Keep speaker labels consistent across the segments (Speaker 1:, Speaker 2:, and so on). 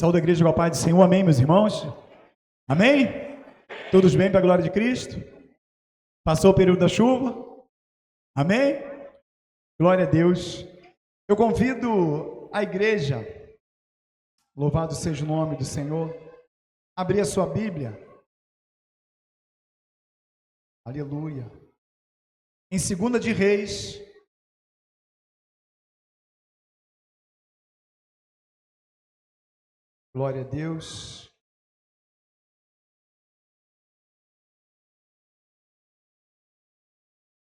Speaker 1: Saúde a igreja com a paz do Senhor, amém, meus irmãos? Amém? Todos bem para a glória de Cristo? Passou o período da chuva? Amém? Glória a Deus. Eu convido a igreja, louvado seja o nome do Senhor, a abrir a sua Bíblia. Aleluia. Em 2 de Reis, glória a Deus.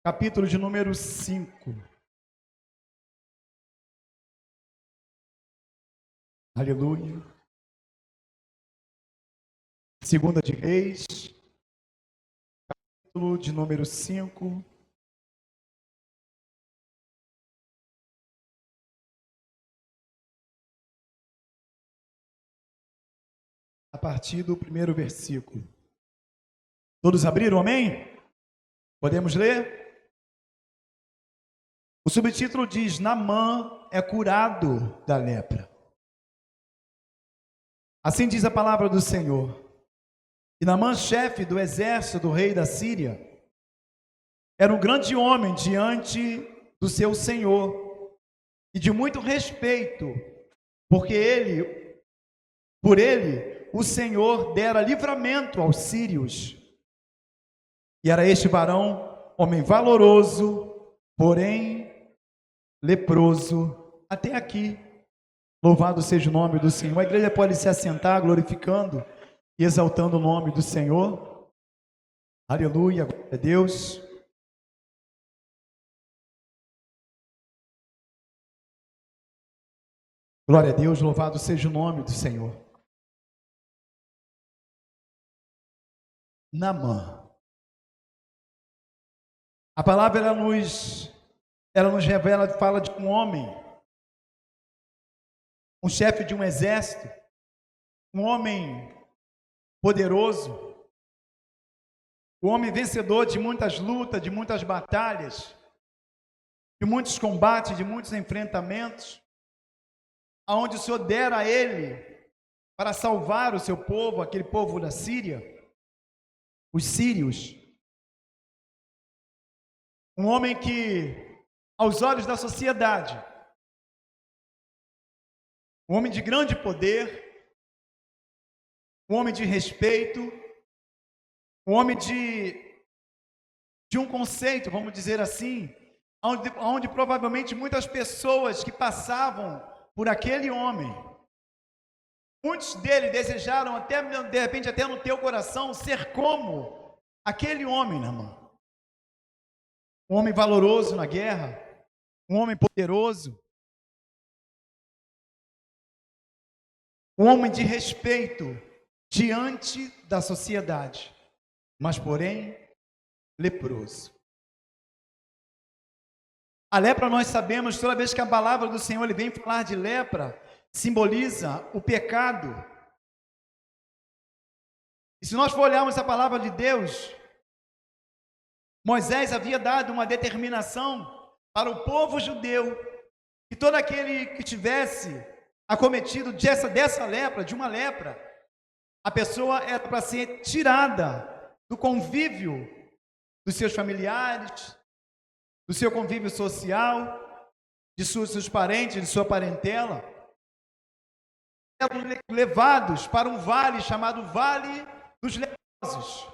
Speaker 1: Capítulo de número 5. Aleluia. 2 de Reis, capítulo de número 5. A partir do primeiro versículo. Todos abriram, amém? Podemos ler? O subtítulo diz: Naamã é curado da lepra. Assim diz a palavra do Senhor. E Naamã, chefe do exército do rei da Síria, era um grande homem diante do seu senhor e de muito respeito, porque por ele, o Senhor dera livramento aos sírios. E era este varão, homem valoroso, porém leproso. Até aqui, louvado seja o nome do Senhor. A igreja pode se assentar, glorificando e exaltando o nome do Senhor. Aleluia, glória a Deus. Glória a Deus, louvado seja o nome do Senhor. Naamã. A palavra ela nos revela, fala de um homem, um chefe de um exército, um homem poderoso, um homem vencedor de muitas lutas, de muitas batalhas, de muitos combates, de muitos enfrentamentos, aonde o Senhor dera a ele para salvar o seu povo, aquele povo da Síria, os sírios. Um homem que, aos olhos da sociedade, um homem de grande poder, um homem de respeito, um homem de um conceito, vamos dizer assim, onde provavelmente muitas pessoas que passavam por aquele homem, muitos deles desejaram até, de repente, até no teu coração, ser como aquele homem, Naamã. Um homem valoroso na guerra, um homem poderoso, um homem de respeito diante da sociedade, mas porém leproso. A lepra, nós sabemos, toda vez que a palavra do Senhor ele vem falar de lepra, simboliza o pecado. E se nós for olharmos a palavra de Deus, Moisés havia dado uma determinação para o povo judeu, que todo aquele que tivesse acometido dessa lepra, de uma lepra, a pessoa era para ser tirada do convívio dos seus familiares, do seu convívio social, de seus parentes, de sua parentela, eram levados para um vale chamado Vale dos Leprosos.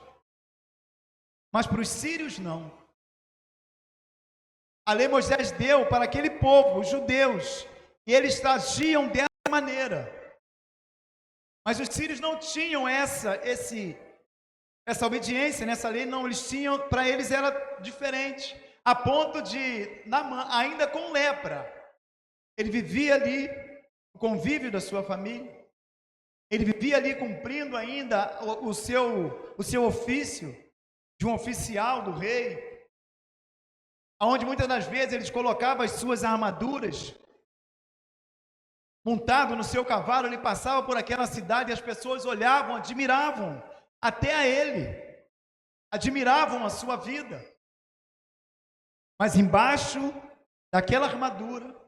Speaker 1: Mas para os sírios não. A lei Moisés deu para aquele povo, os judeus, e eles agiam dessa maneira. Mas os sírios não tinham essa obediência nessa lei, não, eles tinham, para eles era diferente, a ponto de Naamã, ainda com lepra, ele vivia ali o convívio da sua família, ele vivia ali cumprindo ainda o seu ofício de um oficial do rei, onde muitas das vezes eles colocavam as suas armaduras, montado no seu cavalo, ele passava por aquela cidade e as pessoas olhavam, admiravam até a ele, admiravam a sua vida. Mas embaixo daquela armadura,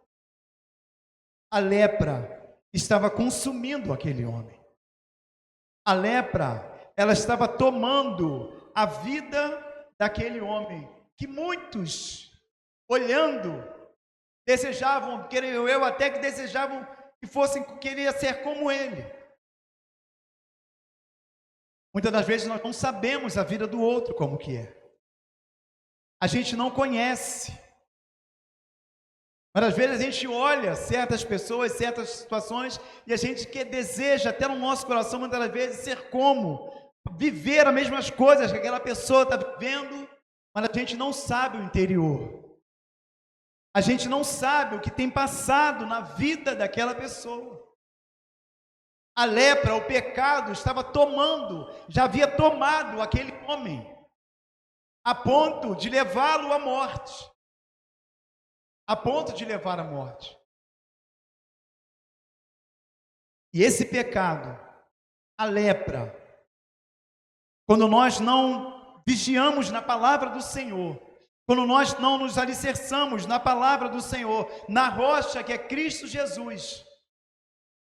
Speaker 1: a lepra estava consumindo aquele homem. A lepra, ela estava tomando a vida daquele homem, que muitos, olhando, desejavam, creio eu, até que desejavam que fossem, queria ser como ele. Muitas das vezes nós não sabemos a vida do outro como que é. A gente não conhece. Mas às vezes a gente olha certas pessoas, certas situações, e a gente deseja até no nosso coração, muitas das vezes, ser como, viver as mesmas coisas que aquela pessoa está vivendo, mas a gente não sabe o interior. A gente não sabe o que tem passado na vida daquela pessoa. A lepra, o pecado, estava tomando, já havia tomado aquele homem, a ponto de levá-lo à morte. A ponto de levar à morte. E esse pecado, a lepra, quando nós não vigiamos na palavra do Senhor, quando nós não nos alicerçamos na palavra do Senhor, na rocha que é Cristo Jesus,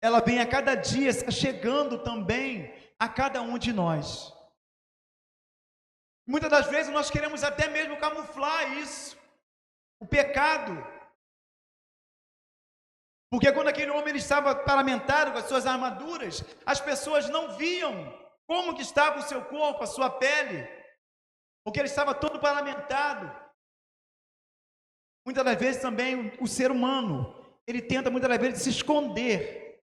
Speaker 1: ela vem a cada dia chegando também a cada um de nós. Muitas das vezes nós queremos até mesmo camuflar isso, o pecado, porque quando aquele homem ele estava paramentado com as suas armaduras, as pessoas não viam como que estava o seu corpo, a sua pele, porque ele estava todo paramentado. Muitas das vezes também o ser humano, ele tenta muitas das vezes se esconder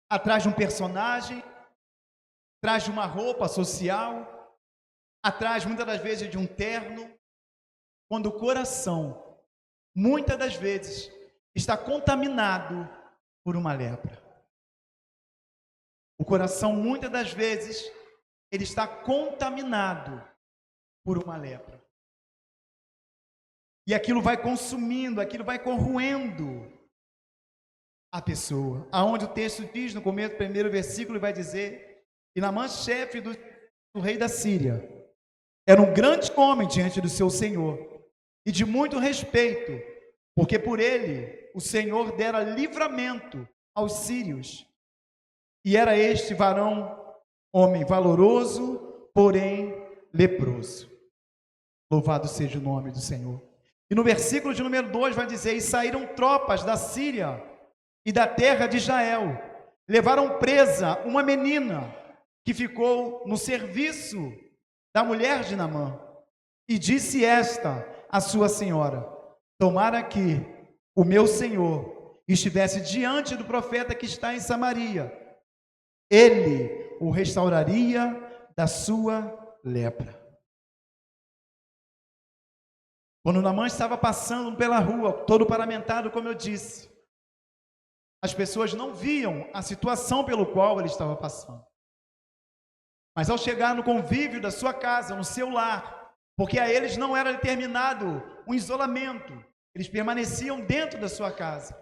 Speaker 1: atrás de um personagem, atrás de uma roupa social, atrás muitas das vezes de um terno, quando o coração, muitas das vezes, está contaminado por uma lepra. O coração, muitas das vezes, ele está contaminado por uma lepra. E aquilo vai consumindo, aquilo vai corroendo a pessoa. Aonde o texto diz, no começo do primeiro versículo, vai dizer: e Naamã, chefe do rei da Síria, era um grande homem diante do seu senhor, e de muito respeito, porque por ele o Senhor dera livramento aos sírios. E era este varão, homem valoroso, porém leproso. Louvado seja o nome do Senhor. E no versículo de número 2 vai dizer: e saíram tropas da Síria e da terra de Israel, levaram presa uma menina que ficou no serviço da mulher de Naamã. E disse esta à sua senhora: tomara que o meu senhor estivesse diante do profeta que está em Samaria, ele o restauraria da sua lepra. Quando Naamã estava passando pela rua, todo paramentado, como eu disse, as pessoas não viam a situação pelo qual ele estava passando. Mas ao chegar no convívio da sua casa, no seu lar, porque a eles não era determinado um isolamento, eles permaneciam dentro da sua casa.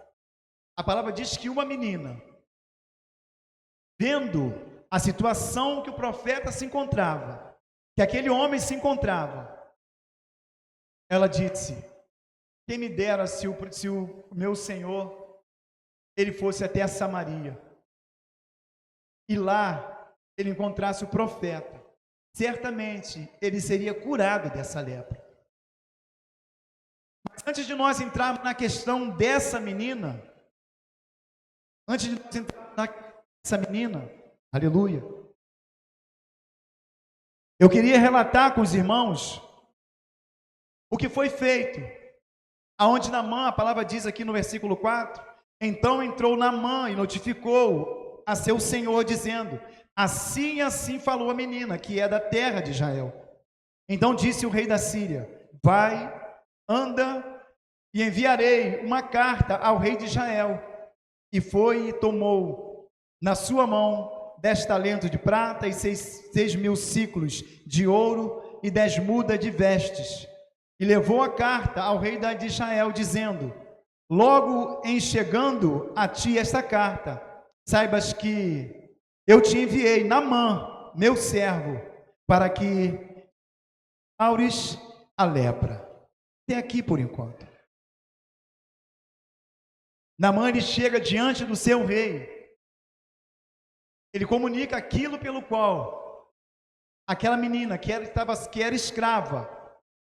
Speaker 1: A palavra diz que uma menina, vendo a situação que o profeta se encontrava, que aquele homem se encontrava, ela disse: quem me dera se o meu Senhor, ele fosse até a Samaria, e lá ele encontrasse o profeta, certamente ele seria curado dessa lepra. Mas antes de nós entrarmos na questão dessa menina, aleluia, eu queria relatar com os irmãos o que foi feito, aonde Naamã, a palavra diz aqui no versículo 4, então entrou Naamã e notificou a seu senhor, dizendo: assim e assim falou a menina, que é da terra de Israel. Então disse o rei da Síria: vai, anda, e enviarei uma carta ao rei de Israel. E foi e tomou na sua mão 10 talentos de prata e 6.000 ciclos de ouro e 10 mudas de vestes. E levou a carta ao rei de Israel, dizendo: logo em chegando a ti esta carta, saibas que eu te enviei Naamã, meu servo, para que aures a lepra. Até aqui por enquanto. Naamã, ele chega diante do seu rei. Ele comunica aquilo pelo qual aquela menina que era escrava,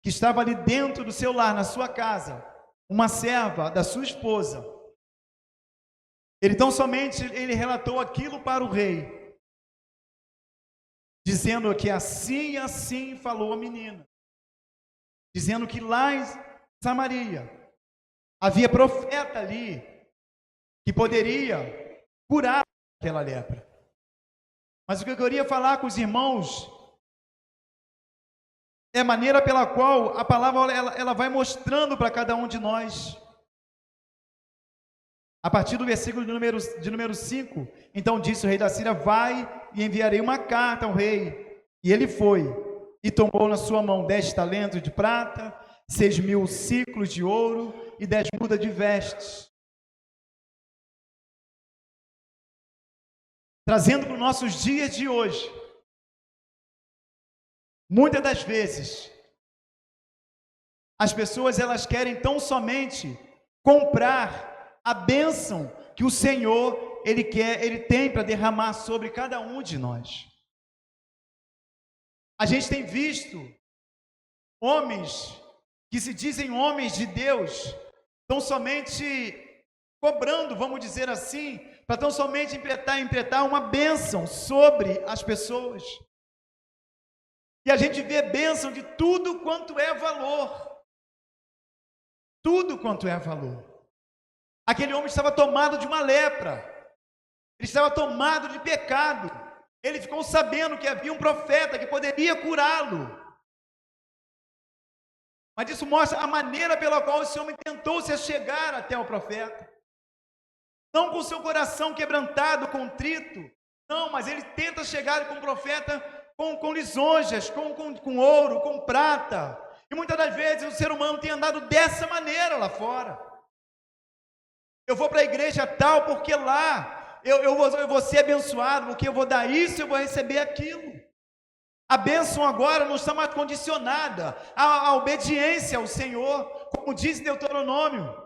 Speaker 1: que estava ali dentro do seu lar, na sua casa, uma serva da sua esposa. Ele tão somente ele relatou aquilo para o rei, dizendo que assim e assim falou a menina, dizendo que lá em Samaria havia profeta ali que poderia curar aquela lepra. Mas o que eu queria falar com os irmãos é a maneira pela qual a palavra ela vai mostrando para cada um de nós. A partir do versículo de número 5, então disse o rei da Síria: vai e enviarei uma carta ao rei. E ele foi e tomou na sua mão 10 talentos de prata, 6.000 ciclos de ouro e 10 mudas de vestes. Trazendo para os nossos dias de hoje, muitas das vezes, as pessoas elas querem tão somente comprar a bênção que o Senhor ele tem para derramar sobre cada um de nós. A gente tem visto homens que se dizem homens de Deus, tão somente cobrando, vamos dizer assim, para tão somente impletar uma bênção sobre as pessoas. E a gente vê bênção de tudo quanto é valor. Tudo quanto é valor. Aquele homem estava tomado de uma lepra. Ele estava tomado de pecado. Ele ficou sabendo que havia um profeta que poderia curá-lo. Mas isso mostra a maneira pela qual esse homem tentou se chegar até o profeta. Não com seu coração quebrantado, contrito. Não, mas ele tenta chegar com o profeta com lisonjas, com ouro, com prata. E muitas das vezes o ser humano tem andado dessa maneira lá fora. Eu vou para a igreja tal porque lá eu vou ser abençoado, porque eu vou dar isso, eu vou receber aquilo. A bênção agora não está mais condicionada à obediência ao Senhor, como diz Deuteronômio.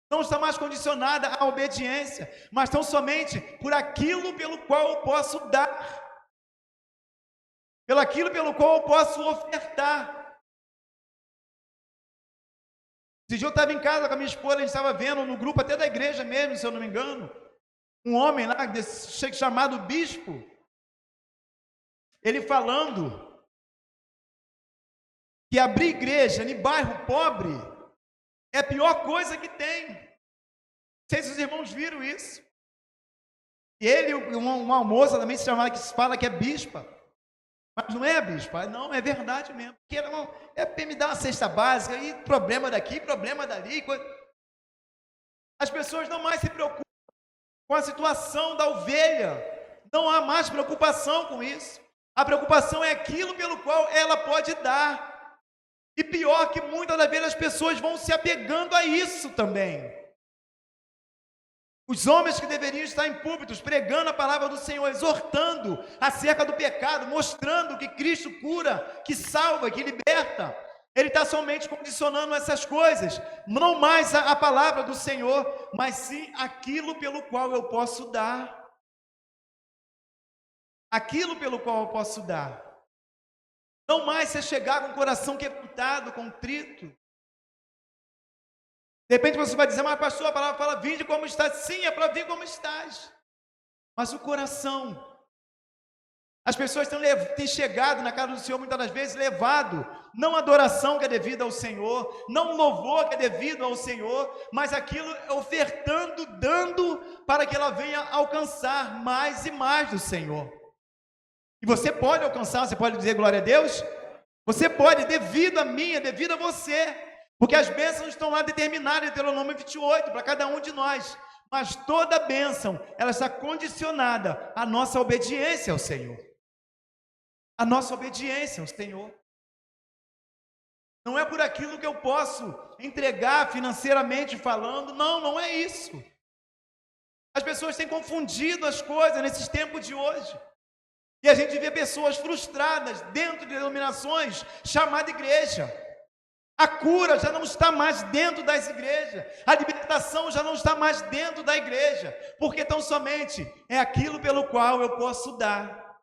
Speaker 1: Não está mais condicionada à obediência, mas tão somente por aquilo pelo qual eu posso dar. Pelo aquilo pelo qual eu posso ofertar. Esse dia eu estava em casa com a minha esposa, a gente estava vendo no grupo até da igreja mesmo, se eu não me engano, um homem lá, chamado bispo, ele falando que abrir igreja em bairro pobre é a pior coisa que tem. Não sei se os irmãos viram isso. E ele, uma moça também se chamada, que se fala que é bispa, mas não é bispa, não, é verdade mesmo. Porque é me dar uma cesta básica, e problema daqui, problema dali. As pessoas não mais se preocupam com a situação da ovelha, não há mais preocupação com isso. A preocupação é aquilo pelo qual ela pode dar. E pior que muitas das vezes as pessoas vão se apegando a isso também. Os homens que deveriam estar em púlpitos pregando a palavra do Senhor, exortando acerca do pecado, mostrando que Cristo cura, que salva, que liberta, ele está somente condicionando essas coisas, não mais a palavra do Senhor, mas sim aquilo pelo qual eu posso dar. Aquilo pelo qual eu posso dar. Não mais você chegar com o coração quebrantado, contrito. De repente você vai dizer: mas pastor, a palavra fala, vinde como estás. Sim, é para vir como estás. Mas o coração. As pessoas têm chegado na casa do Senhor muitas das vezes levado, não a adoração que é devida ao Senhor, não o louvor que é devido ao Senhor, mas aquilo ofertando, dando, para que ela venha alcançar mais e mais do Senhor. E você pode alcançar, você pode dizer glória a Deus? Você pode, devido a mim, devido a você, porque as bênçãos estão lá determinadas em Deuteronômio 28, para cada um de nós, mas toda bênção, ela está condicionada à nossa obediência ao Senhor, a nossa obediência ao Senhor. Não é por aquilo que eu posso entregar financeiramente falando, não é isso. As pessoas têm confundido as coisas nesses tempos de hoje. E a gente vê pessoas frustradas dentro de denominações chamadas igreja. A cura já não está mais dentro das igrejas. A libertação já não está mais dentro da igreja. Porque tão somente é aquilo pelo qual eu posso dar.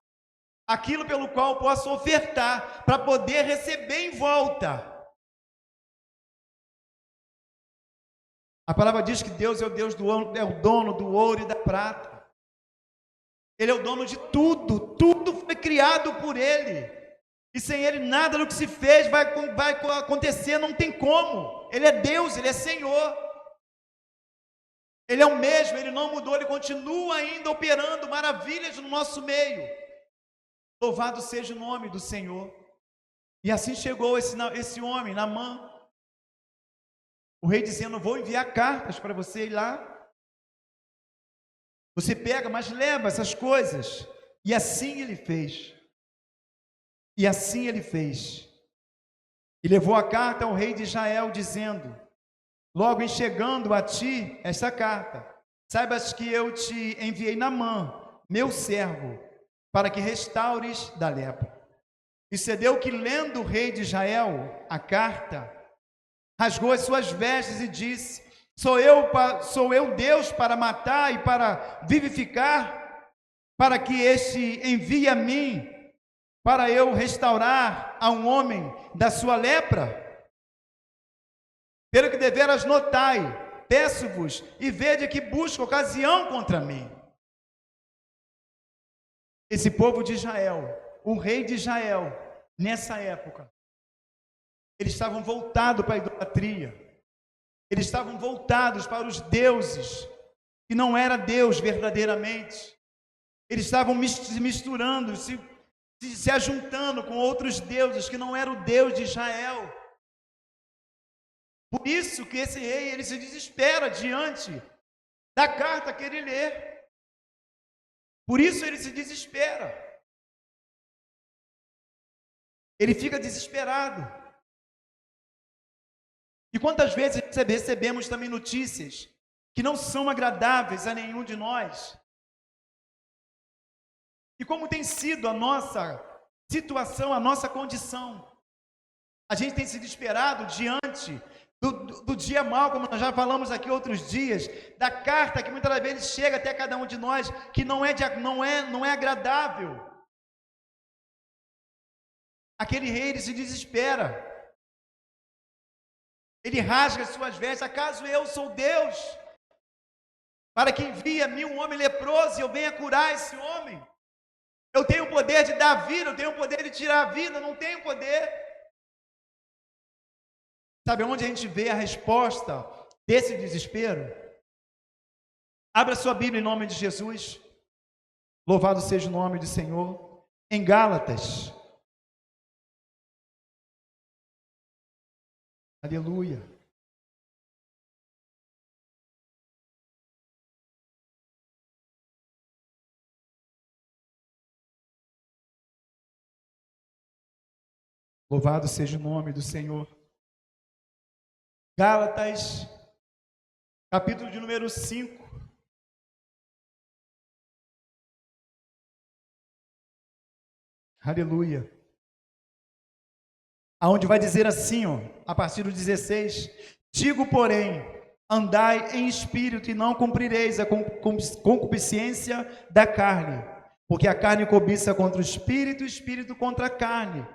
Speaker 1: Aquilo pelo qual eu posso ofertar para poder receber em volta. A palavra diz que Deus é o Deus é o dono do ouro e da prata. Ele é o dono de tudo. Tudo foi criado por Ele. E sem Ele nada do que se fez vai acontecer, não tem como. Ele é Deus, Ele é Senhor. Ele é o mesmo, Ele não mudou, Ele continua ainda operando maravilhas no nosso meio. Louvado seja o nome do Senhor. E assim chegou esse homem, Naamã. O rei dizendo, vou enviar cartas para você ir lá. Você pega, mas leva essas coisas. E assim ele fez. E assim ele fez. E levou a carta ao rei de Israel, dizendo, logo em chegando a ti esta carta, saibas que eu te enviei Naamã, meu servo, para que restaures da lepra. E sucedeu que, lendo o rei de Israel a carta, rasgou as suas vestes e disse, sou eu Deus para matar e para vivificar, para que este envie a mim, para eu restaurar a um homem da sua lepra? Pelo que deveras notai, peço-vos, e vede que busca ocasião contra mim. Esse povo de Israel, o rei de Israel, nessa época, eles estavam voltados para a idolatria. Eles estavam voltados para os deuses, que não era Deus verdadeiramente. Eles estavam se misturando, se ajuntando com outros deuses, que não era o Deus de Israel. Por isso que esse rei, ele se desespera diante da carta que ele lê. Por isso ele se desespera. Ele fica desesperado. E quantas vezes recebemos também notícias que não são agradáveis a nenhum de nós? E como tem sido a nossa situação, a nossa condição? A gente tem se desesperado diante do dia mau, como nós já falamos aqui outros dias, da carta que muitas vezes chega até cada um de nós, que não é agradável. Aquele rei, ele se desespera. Ele rasga as suas vestes. Acaso eu sou Deus, para que envie a mim um homem leproso e eu venha curar esse homem? Eu tenho o poder de dar vida, eu tenho o poder de tirar a vida, não tenho poder. Sabe onde a gente vê a resposta desse desespero? Abra sua Bíblia em nome de Jesus. Louvado seja o nome do Senhor. Em Gálatas. Aleluia. Louvado seja o nome do Senhor. Gálatas, capítulo de número 5. Aleluia. Aonde vai dizer assim, ó, a partir do 16, digo, porém, andai em espírito e não cumprireis a concupiscência da carne, porque a carne cobiça contra o espírito e o espírito contra a carne.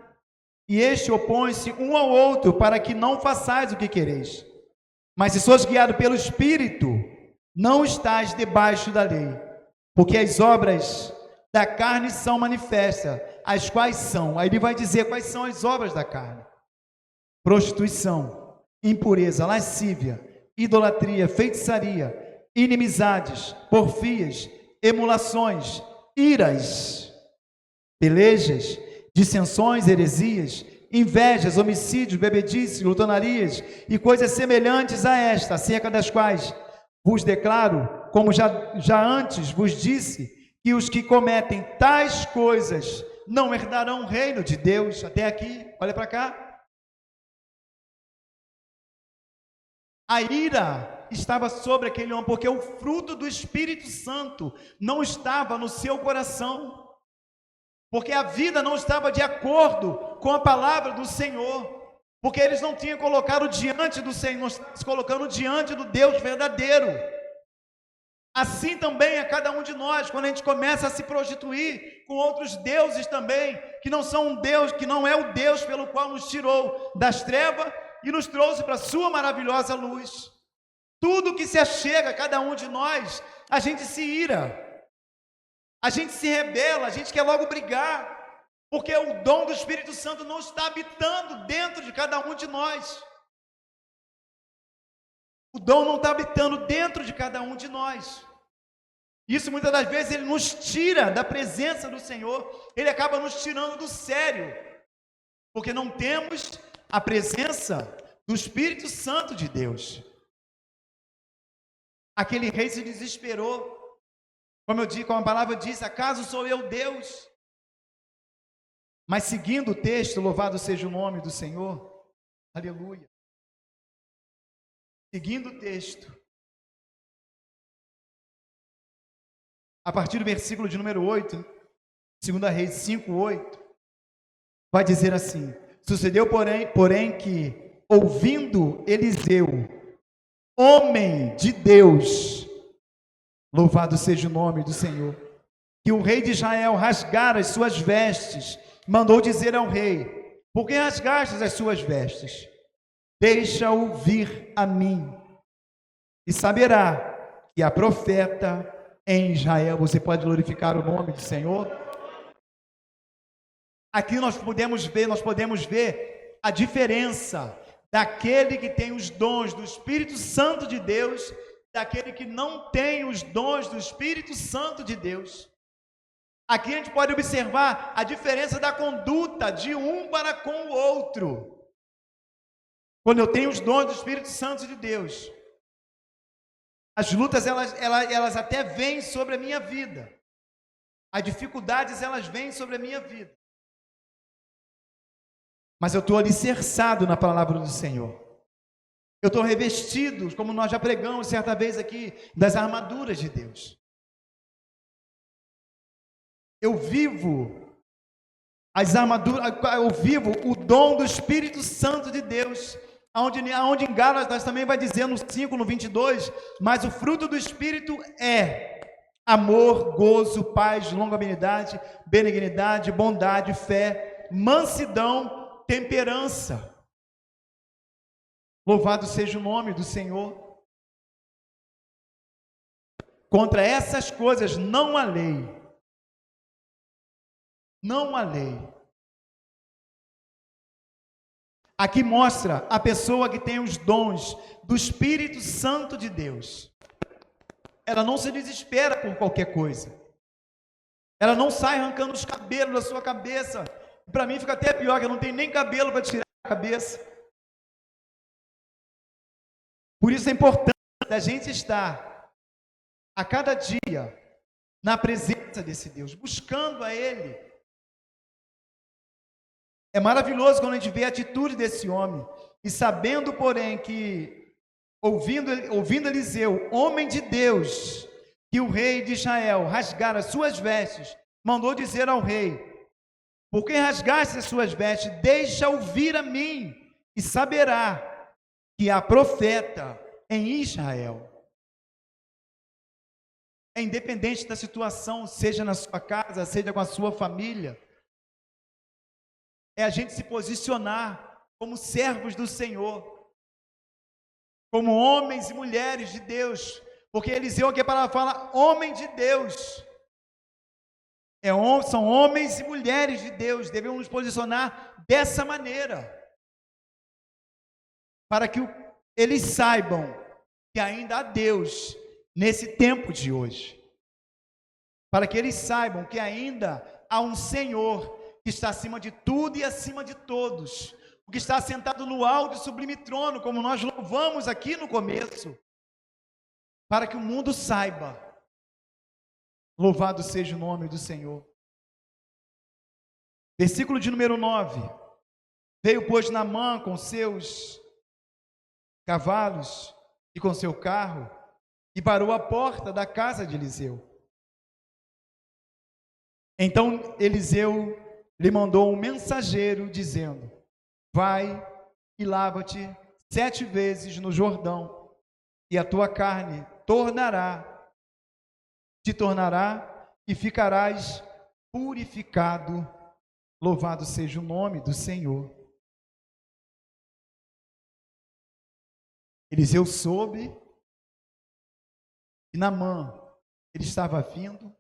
Speaker 1: E este opõe-se um ao outro para que não façais o que quereis. Mas se sois guiado pelo Espírito, não estais debaixo da lei. Porque as obras da carne são manifestas, as quais são. Aí ele vai dizer quais são as obras da carne: prostituição, impureza, lascívia, idolatria, feitiçaria, inimizades, porfias, emulações, iras, pelejas, dissensões, heresias, invejas, homicídios, bebedices, glutonarias e coisas semelhantes a esta, acerca das quais vos declaro, como já antes vos disse, que os que cometem tais coisas não herdarão o reino de Deus. Até aqui, olha para cá. A ira estava sobre aquele homem, porque o fruto do Espírito Santo não estava no seu coração. Porque a vida não estava de acordo com a palavra do Senhor. porque eles não tinham colocado diante do Senhor, estavam se colocando diante do Deus verdadeiro. Assim também é cada um de nós, quando a gente começa a se prostituir com outros deuses também, que não são um Deus, que não é o Deus pelo qual nos tirou das trevas e nos trouxe para a sua maravilhosa luz. Tudo que se achega a cada um de nós, a gente se ira, a gente se rebela, a gente quer logo brigar, porque o dom do Espírito Santo não está habitando dentro de cada um de nós. O dom não está habitando dentro de cada um de nós. Isso muitas das vezes ele nos tira da presença do Senhor, ele acaba nos tirando do sério, porque não temos a presença do Espírito Santo de Deus. Aquele rei se desesperou, como a palavra diz, acaso sou eu Deus? Mas seguindo o texto, louvado seja o nome do Senhor, aleluia. Seguindo o texto, a partir do versículo de número 8, 2 Reis 5, 8, vai dizer assim: sucedeu porém que, ouvindo Eliseu, homem de Deus, louvado seja o nome do Senhor, que o rei de Israel rasgara as suas vestes, mandou dizer ao rei: por que rasgaste as suas vestes? Deixa-o vir a mim, e saberá que há profeta em Israel. Você pode glorificar o nome do Senhor? Aqui nós podemos ver a diferença daquele que tem os dons do Espírito Santo de Deus, daquele que não tem os dons do Espírito Santo de Deus. Aqui a gente pode observar a diferença da conduta de um para com o outro. Quando eu tenho os dons do Espírito Santo de Deus, as lutas elas até vêm sobre a minha vida, as dificuldades elas vêm sobre a minha vida, mas eu estou alicerçado na palavra do Senhor. Eu estou revestido, como nós já pregamos certa vez aqui, das armaduras de Deus. Eu vivo as armaduras, eu vivo o dom do Espírito Santo de Deus, onde em Gálatas também vai dizer no 5, no 22, mas o fruto do Espírito é amor, gozo, paz, longanimidade, benignidade, bondade, fé, mansidão, temperança. Louvado seja o nome do Senhor. Contra essas coisas não há lei. Não há lei. Aqui mostra a pessoa que tem os dons do Espírito Santo de Deus. Ela não se desespera por qualquer coisa. Ela não sai arrancando os cabelos da sua cabeça. Para mim fica até pior, que eu não tenho nem cabelo para tirar da cabeça. Por isso é importante a gente estar a cada dia na presença desse Deus, buscando a Ele. É maravilhoso quando a gente vê a atitude desse homem, e sabendo, porém, que, ouvindo Eliseu, homem de Deus, que o rei de Israel rasgara as suas vestes, mandou dizer ao rei: por que rasgaste as suas vestes? Deixa-o vir a mim, e saberá que há profeta em Israel. É independente da situação, seja na sua casa, seja com a sua família, é a gente se posicionar como servos do Senhor, como homens e mulheres de Deus, porque Eliseu aqui a palavra fala homem de Deus, são homens e mulheres de Deus, devemos nos posicionar dessa maneira, para que eles saibam que ainda há Deus nesse tempo de hoje, para que eles saibam que ainda há um Senhor que está acima de tudo e acima de todos, o que está sentado no alto e sublime trono, como nós louvamos aqui no começo, para que o mundo saiba. Louvado seja o nome do Senhor. Versículo de número 9. Veio, pois, Naamã com seus cavalos e com seu carro, e parou à porta da casa de Eliseu. Então Eliseu lhe mandou um mensageiro, dizendo: vai e lava-te 7 vezes no Jordão, e a tua carne te tornará e ficarás purificado. Louvado seja o nome do Senhor. Eliseu soube que Naamã, ele estava vindo,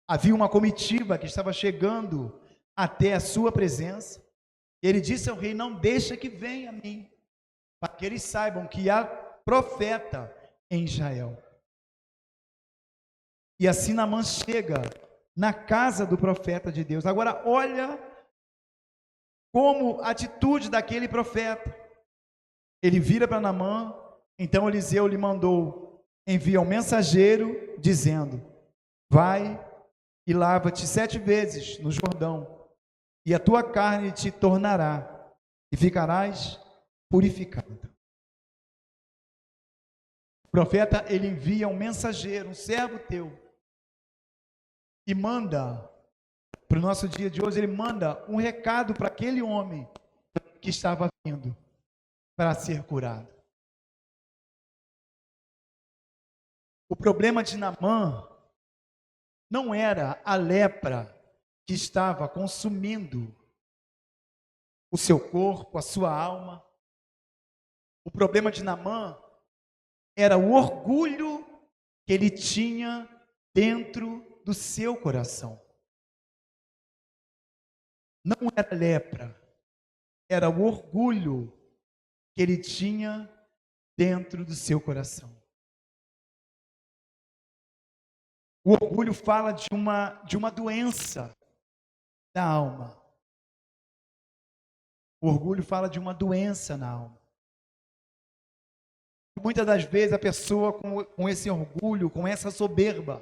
Speaker 1: havia uma comitiva que estava chegando até a sua presença. Ele disse ao rei: não deixa que venha a mim, para que eles saibam que há profeta em Israel. E assim Naamã chega na casa do profeta de Deus. Agora olha como a atitude daquele profeta. Ele vira para Naamã, então Eliseu lhe mandou, envia um mensageiro dizendo: vai e lava-te 7 vezes no Jordão, e a tua carne te tornará, e ficarás purificado. O profeta, ele envia um mensageiro, um servo teu, e manda, para o nosso dia de hoje, ele manda um recado para aquele homem que estava vindo para ser curado. O problema de Naamã não era a lepra que estava consumindo o seu corpo, a sua alma. O problema de Naamã era o orgulho que ele tinha dentro do seu coração. Não era lepra, era o orgulho que ele tinha dentro do seu coração. O orgulho fala de uma doença da alma. O orgulho fala de uma doença na alma. Muitas das vezes a pessoa com esse orgulho, com essa soberba,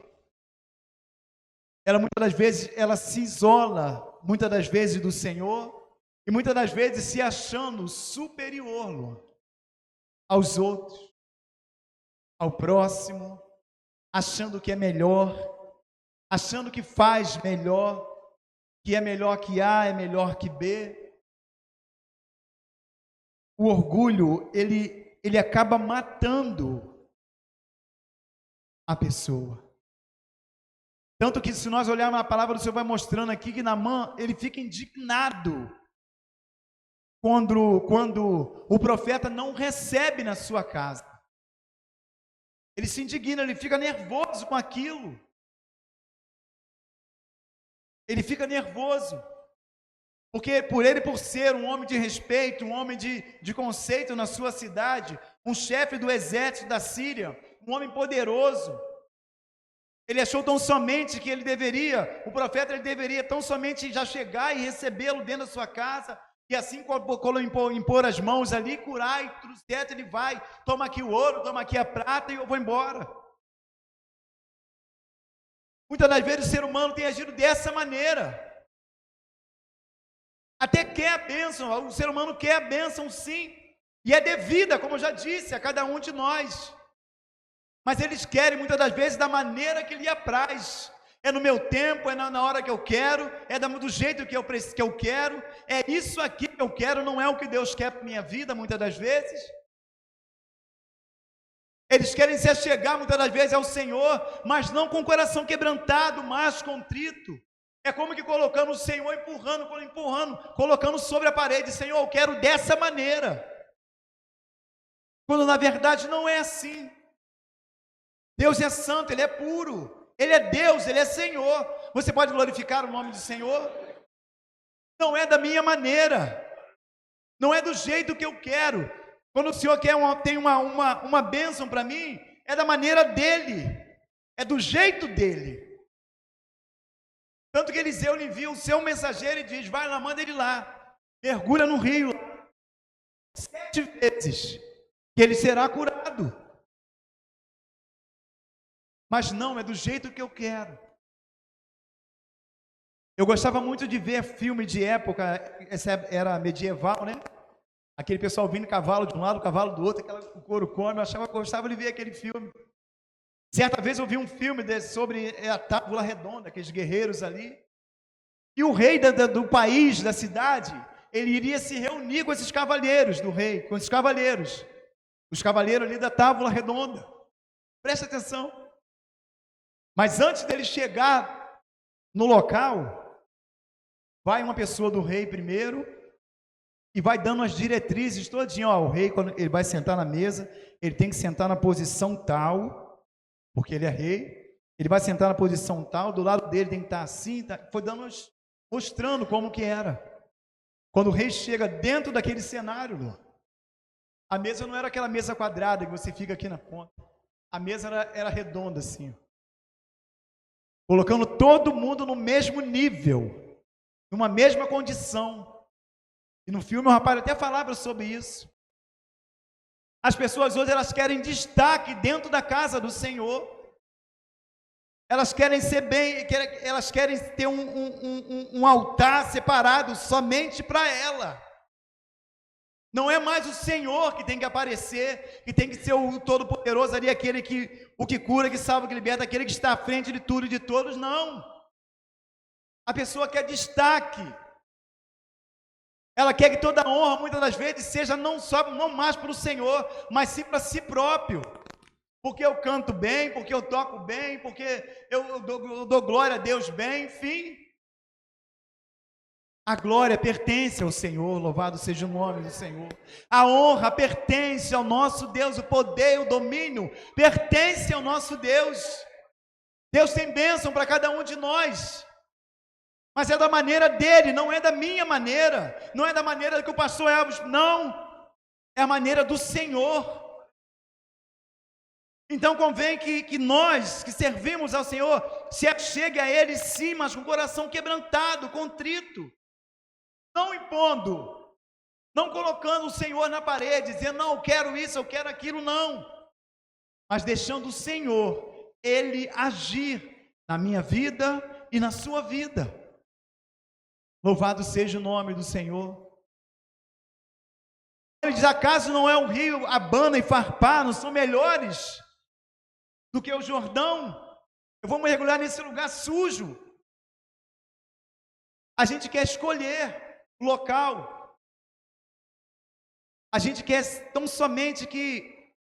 Speaker 1: muitas das vezes ela se isola, muitas das vezes do Senhor, e muitas das vezes se achando superior aos outros, ao próximo, achando que é melhor, achando que faz melhor, que é melhor que A, é melhor que B. O orgulho, ele acaba matando a pessoa. Tanto que, se nós olharmos a palavra do Senhor, vai mostrando aqui que Naamã, ele fica indignado quando o profeta não recebe na sua casa. Ele se indigna, ele fica nervoso com aquilo. Ele fica nervoso, porque por ser um homem de respeito, um homem de conceito na sua cidade, um chefe do exército da Síria, um homem poderoso, ele achou tão somente que o profeta deveria tão somente já chegar e recebê-lo dentro da sua casa, e assim impor as mãos ali, curar, e tudo certo, ele vai, toma aqui o ouro, toma aqui a prata, e eu vou embora. Muitas das vezes o ser humano tem agido dessa maneira. Até quer a bênção, o ser humano quer a bênção sim, e é devida, como eu já disse, a cada um de nós. Mas eles querem muitas das vezes da maneira que lhe apraz. É no meu tempo, é na hora que eu quero, é do jeito que eu quero, é isso aqui que eu quero, não é o que Deus quer para a minha vida, muitas das vezes. Eles querem se achegar muitas das vezes ao Senhor, mas não com o coração quebrantado, mas contrito. É como que colocando o Senhor empurrando, colocando sobre a parede: Senhor, eu quero dessa maneira. Quando na verdade não é assim. Deus é santo, Ele é puro, Ele é Deus, Ele é Senhor. Você pode glorificar o nome do Senhor? Não é da minha maneira, não é do jeito que eu quero. Quando o Senhor tem uma bênção para mim, é da maneira dEle, é do jeito dEle. Tanto que Eliseu lhe envia o seu mensageiro e diz: vai lá, manda ele lá, mergulha no rio 7 vezes, que ele será curado. Mas não, é do jeito que eu quero. Eu gostava muito de ver filme de época, essa era medieval, né? Aquele pessoal vindo cavalo de um lado, cavalo do outro, o couro come, eu gostava de ver aquele filme. Certa vez eu vi um filme sobre a Tábua Redonda, aqueles guerreiros ali, e o rei do país, da cidade, ele iria se reunir com esses cavaleiros do rei, com esses cavaleiros. Os cavaleiros ali da tábua redonda. Presta atenção. Mas antes dele chegar no local, vai uma pessoa do rei primeiro e vai dando as diretrizes todinho. Ó, o rei, quando ele vai sentar na mesa, ele tem que sentar na posição tal, porque ele é rei. Ele vai sentar na posição tal, do lado dele tem que estar assim. Foi mostrando como que era. Quando o rei chega dentro daquele cenário, a mesa não era aquela mesa quadrada que você fica aqui na ponta. A mesa era redonda assim, colocando todo mundo no mesmo nível, numa mesma condição. E no filme o rapaz até falava sobre isso. As pessoas hoje elas querem destaque dentro da casa do Senhor. Elas querem ser bem, elas querem ter um altar separado somente para ela. Não é mais o Senhor que tem que aparecer, que tem que ser o Todo-Poderoso ali, aquele o que cura, que salva, que liberta, aquele que está à frente de tudo e de todos, não. A pessoa quer destaque. Ela quer que toda a honra, muitas das vezes, seja não mais para o Senhor, mas sim para si próprio. Porque eu canto bem, porque eu toco bem, porque eu dou glória a Deus bem, enfim. A glória pertence ao Senhor, louvado seja o nome do Senhor. A honra pertence ao nosso Deus, o poder, o domínio pertence ao nosso Deus. Deus tem bênção para cada um de nós, mas é da maneira dele, não é da minha maneira, não é da maneira que o pastor Elvis, não, é a maneira do Senhor. Então convém que nós que servimos ao Senhor se achegue a Ele sim, mas com o coração quebrantado, contrito, não impondo, não colocando o Senhor na parede, dizendo, não, eu quero isso, eu quero aquilo, não. Mas deixando o Senhor, Ele agir na minha vida e na sua vida. Louvado seja o nome do Senhor. Ele diz, acaso não é o rio Abana e Farpar, não são melhores do que o Jordão? Eu vou mergulhar nesse lugar sujo. A gente quer escolher o local. A gente quer tão somente que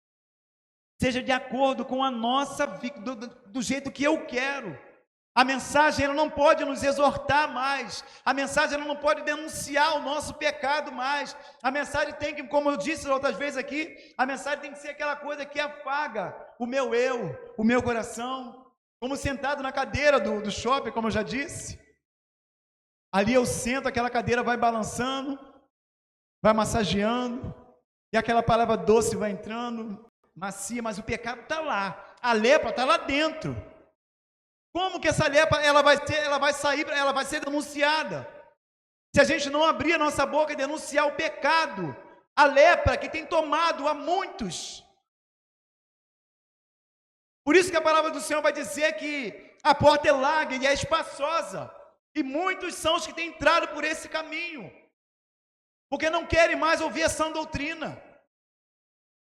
Speaker 1: seja de acordo com a nossa vida, do jeito que eu quero. A mensagem ela não pode nos exortar mais. A mensagem ela não pode denunciar o nosso pecado mais. A mensagem tem que, como eu disse outras vezes aqui, a mensagem tem que ser aquela coisa que afaga o meu eu, o meu coração. Como sentado na cadeira do shopping, como eu já disse. Ali eu sento, aquela cadeira vai balançando, vai massageando, e aquela palavra doce vai entrando, macia, mas o pecado está lá. A lepra está lá dentro. Como que essa lepra ela vai sair, ela vai ser denunciada? Se a gente não abrir a nossa boca e denunciar o pecado, a lepra que tem tomado a muitos. Por isso que a palavra do Senhor vai dizer que a porta é larga e é espaçosa, e muitos são os que têm entrado por esse caminho, porque não querem mais ouvir a sã doutrina,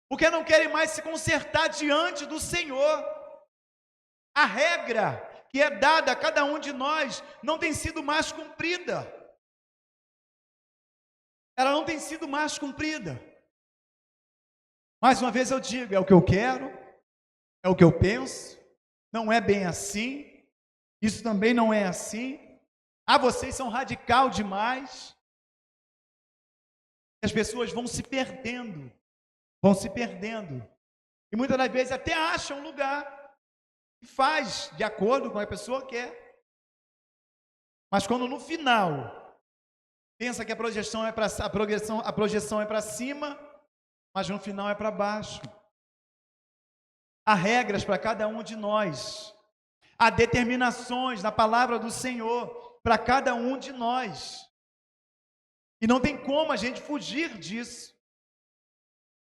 Speaker 1: porque não querem mais se consertar diante do Senhor. A regra que é dada a cada um de nós não tem sido mais cumprida. Ela não tem sido mais cumprida. Mais uma vez eu digo, é o que eu quero, é o que eu penso, não é bem assim, isso também não é assim. Ah, vocês são radical demais. As pessoas vão se perdendo, e muitas das vezes até acham um lugar, faz de acordo com o que a pessoa quer, mas quando no final pensa que a projeção é para cima, mas no final é para baixo. Há regras para cada um de nós, há determinações na palavra do Senhor para cada um de nós, e não tem como a gente fugir disso.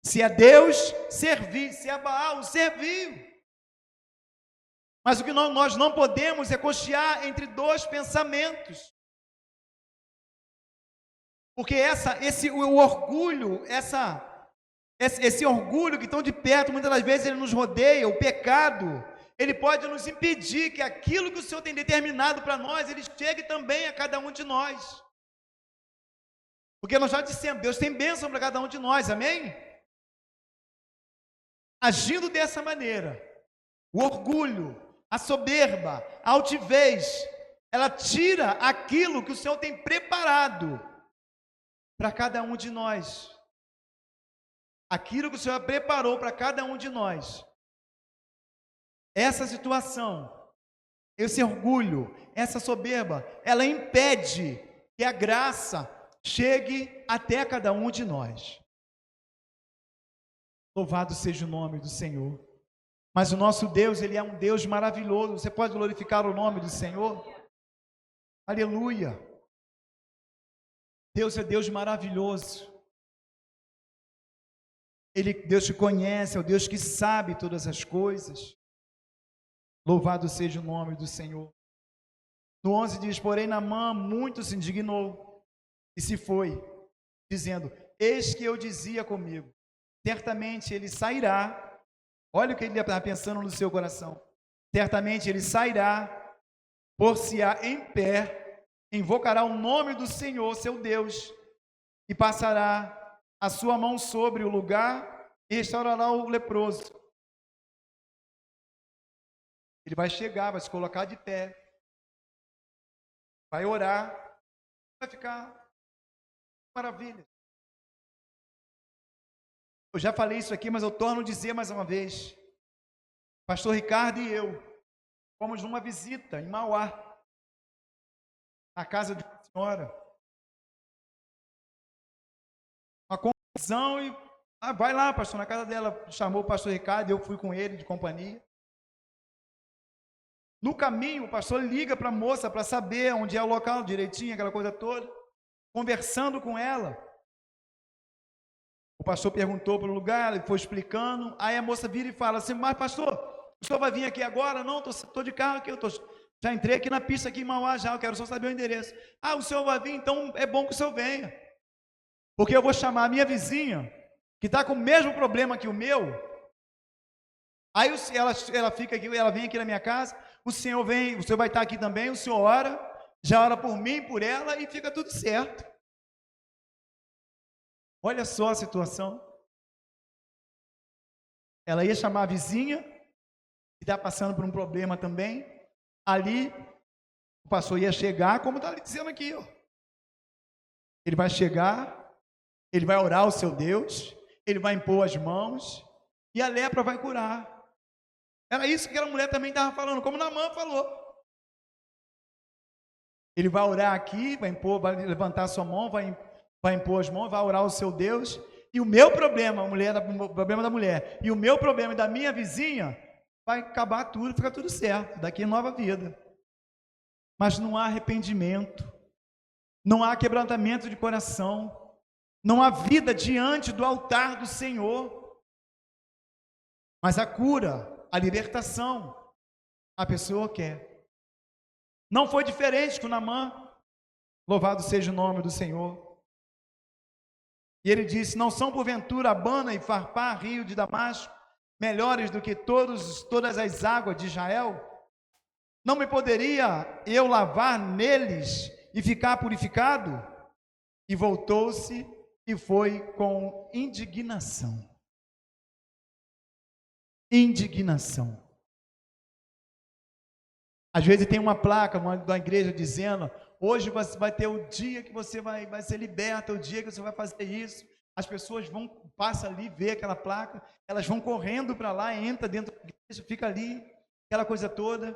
Speaker 1: Se é Deus, servir, se é Baal, servir. Mas o que nós não podemos é cochear entre dois pensamentos. Porque esse orgulho que tão de perto, muitas das vezes ele nos rodeia, o pecado, ele pode nos impedir que aquilo que o Senhor tem determinado para nós, ele chegue também a cada um de nós. Porque nós já dissemos, Deus tem bênção para cada um de nós, amém? Agindo dessa maneira, o orgulho, a soberba, a altivez, ela tira aquilo que o Senhor tem preparado para cada um de nós. Aquilo que o Senhor preparou para cada um de nós. Essa situação, esse orgulho, essa soberba, ela impede que a graça chegue até cada um de nós. Louvado seja o nome do Senhor. Mas o nosso Deus, Ele é um Deus maravilhoso. Você pode glorificar o nome do Senhor? Aleluia. Deus é Deus maravilhoso. Deus te conhece, é o Deus que sabe todas as coisas. Louvado seja o nome do Senhor. No 11 diz, porém Naamã muito se indignou e se foi, dizendo, eis que eu dizia comigo, certamente ele sairá. Olha o que ele está pensando no seu coração. Certamente ele sairá, por-se-á em pé, invocará o nome do Senhor, seu Deus, e passará a sua mão sobre o lugar e restaurará o leproso. Ele vai chegar, vai se colocar de pé, vai orar, vai ficar maravilha. Eu já falei isso aqui, mas eu torno a dizer mais uma vez. Pastor Ricardo e eu fomos numa visita em Mauá, na casa de uma senhora. Uma confusão e vai lá, pastor, na casa dela. Chamou o pastor Ricardo, eu fui com ele de companhia. No caminho, o pastor liga para a moça para saber onde é o local direitinho, aquela coisa toda. Conversando com ela. O pastor perguntou para o lugar, ele foi explicando. Aí a moça vira e fala assim, mas pastor, o senhor vai vir aqui agora? Não, estou de carro aqui, já entrei aqui na pista aqui em Mauá já, eu quero só saber o endereço. Ah, o senhor vai vir? Então é bom que o senhor venha. Porque eu vou chamar a minha vizinha, que está com o mesmo problema que o meu. Aí ela fica aqui, ela vem aqui na minha casa, o senhor vai estar aqui também, o senhor ora, já ora por mim, por ela, e fica tudo certo. Olha só a situação. Ela ia chamar a vizinha, que está passando por um problema também. Ali, o pastor ia chegar, como está dizendo aqui, ó. Ele vai chegar, ele vai orar ao seu Deus, ele vai impor as mãos, e a lepra vai curar. Era isso que aquela mulher também estava falando, como Naamã falou. Ele vai orar aqui, vai levantar a sua mão, vai impor as mãos, vai orar ao seu Deus, e o meu problema, o problema da mulher, e o meu problema da minha vizinha, vai acabar tudo, fica tudo certo, daqui nova vida. Mas não há arrependimento, não há quebrantamento de coração, não há vida diante do altar do Senhor. Mas a cura, a libertação, a pessoa quer. Não foi diferente com Naamã, louvado seja o nome do Senhor. E ele disse, não são porventura Abana e Farpá, rio de Damasco, melhores do que todas as águas de Israel? Não me poderia eu lavar neles e ficar purificado? E voltou-se e foi com indignação. Indignação. Às vezes tem uma placa da igreja dizendo, hoje você vai ter o dia que você vai ser liberta, o dia que você vai fazer isso. As pessoas passam ali, vê aquela placa, elas vão correndo para lá, entra dentro da igreja, fica ali, aquela coisa toda,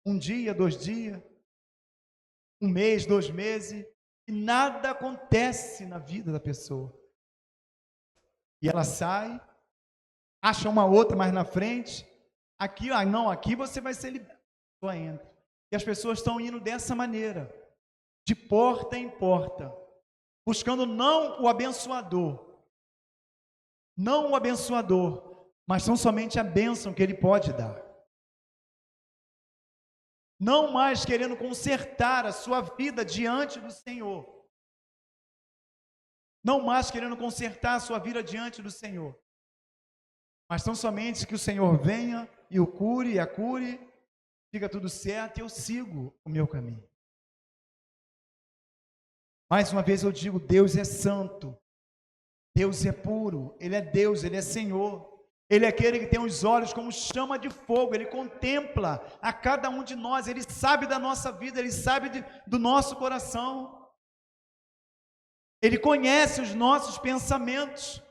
Speaker 1: um dia, 2 dias, 1 mês, 2 meses, e nada acontece na vida da pessoa. E ela sai, acha uma outra mais na frente, aqui, não, aqui você vai ser liberta, só entra. E as pessoas estão indo dessa maneira, de porta em porta, buscando não o abençoador, mas tão somente a bênção que ele pode dar. Não mais querendo consertar a sua vida diante do Senhor. Não mais querendo consertar a sua vida diante do Senhor. Mas tão somente que o Senhor venha e o cure e a cure, fica tudo certo e eu sigo o meu caminho. Mais uma vez eu digo, Deus é santo, Deus é puro, Ele é Deus, Ele é Senhor. Ele é aquele que tem os olhos como chama de fogo, Ele contempla a cada um de nós, Ele sabe da nossa vida, Ele sabe do nosso coração, Ele conhece os nossos pensamentos,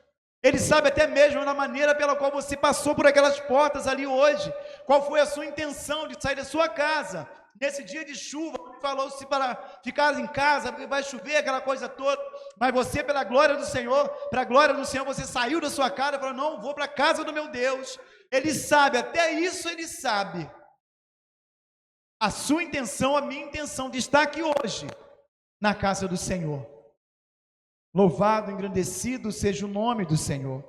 Speaker 1: Ele sabe até mesmo da maneira pela qual você passou por aquelas portas ali hoje, qual foi a sua intenção de sair da sua casa, nesse dia de chuva, falou-se para ficar em casa, porque vai chover, aquela coisa toda, mas você, pela glória do Senhor, para a glória do Senhor, você saiu da sua casa e falou, não, vou para a casa do meu Deus. Ele sabe, até isso Ele sabe, a sua intenção, a minha intenção de estar aqui hoje, na casa do Senhor. Louvado, engrandecido seja o nome do Senhor.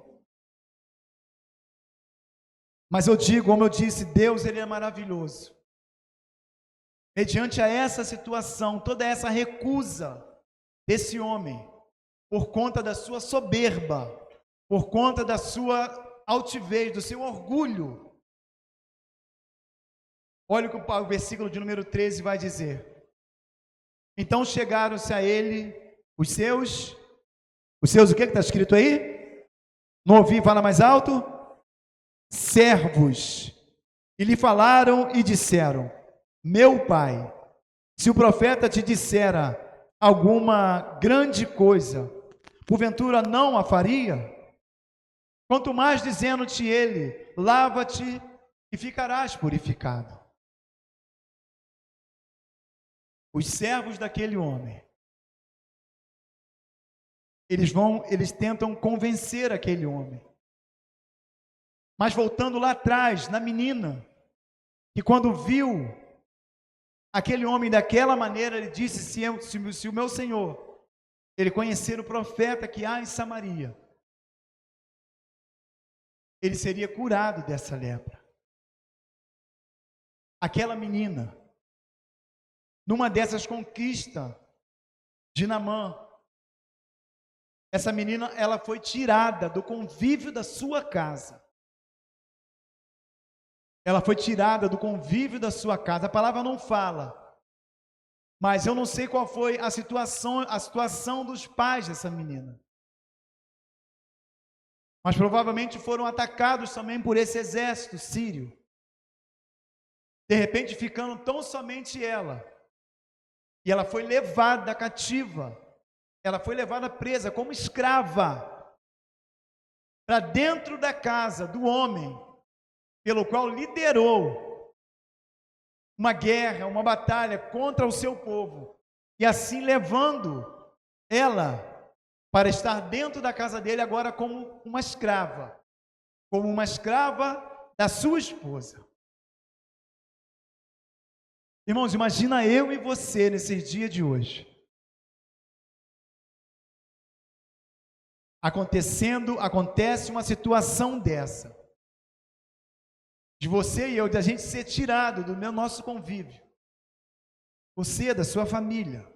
Speaker 1: Mas eu digo, como eu disse, Deus, Ele é maravilhoso. Mediante a essa situação, toda essa recusa desse homem, por conta da sua soberba, por conta da sua altivez, do seu orgulho. Olha o que o versículo de número 13 vai dizer. Então chegaram-se a ele os seus o que está escrito aí? Não ouvi, fala mais alto. Servos. E lhe falaram e disseram, meu pai, se o profeta te dissera alguma grande coisa, porventura não a faria? Quanto mais dizendo-te ele, lava-te e ficarás purificado. Os servos daquele homem, eles tentam convencer aquele homem. Mas voltando lá atrás, na menina, que quando viu aquele homem daquela maneira, ele disse, se o meu Senhor, ele conhecer o profeta que há em Samaria, ele seria curado dessa lepra. Aquela menina, numa dessas conquistas de Naamã, essa menina, ela foi tirada do convívio da sua casa. Ela foi tirada do convívio da sua casa. A palavra não fala, mas eu não sei qual foi a situação dos pais dessa menina. Mas provavelmente foram atacados também por esse exército sírio. De repente ficando tão somente ela. E ela foi levada cativa. Ela foi levada presa como escrava para dentro da casa do homem pelo qual liderou uma guerra, uma batalha contra o seu povo, e assim levando ela para estar dentro da casa dele agora como uma escrava da sua esposa. Irmãos, imagina eu e você nesse dia de hoje, acontece uma situação dessa, de você e eu, de a gente ser tirado do nosso convívio, você, da sua família,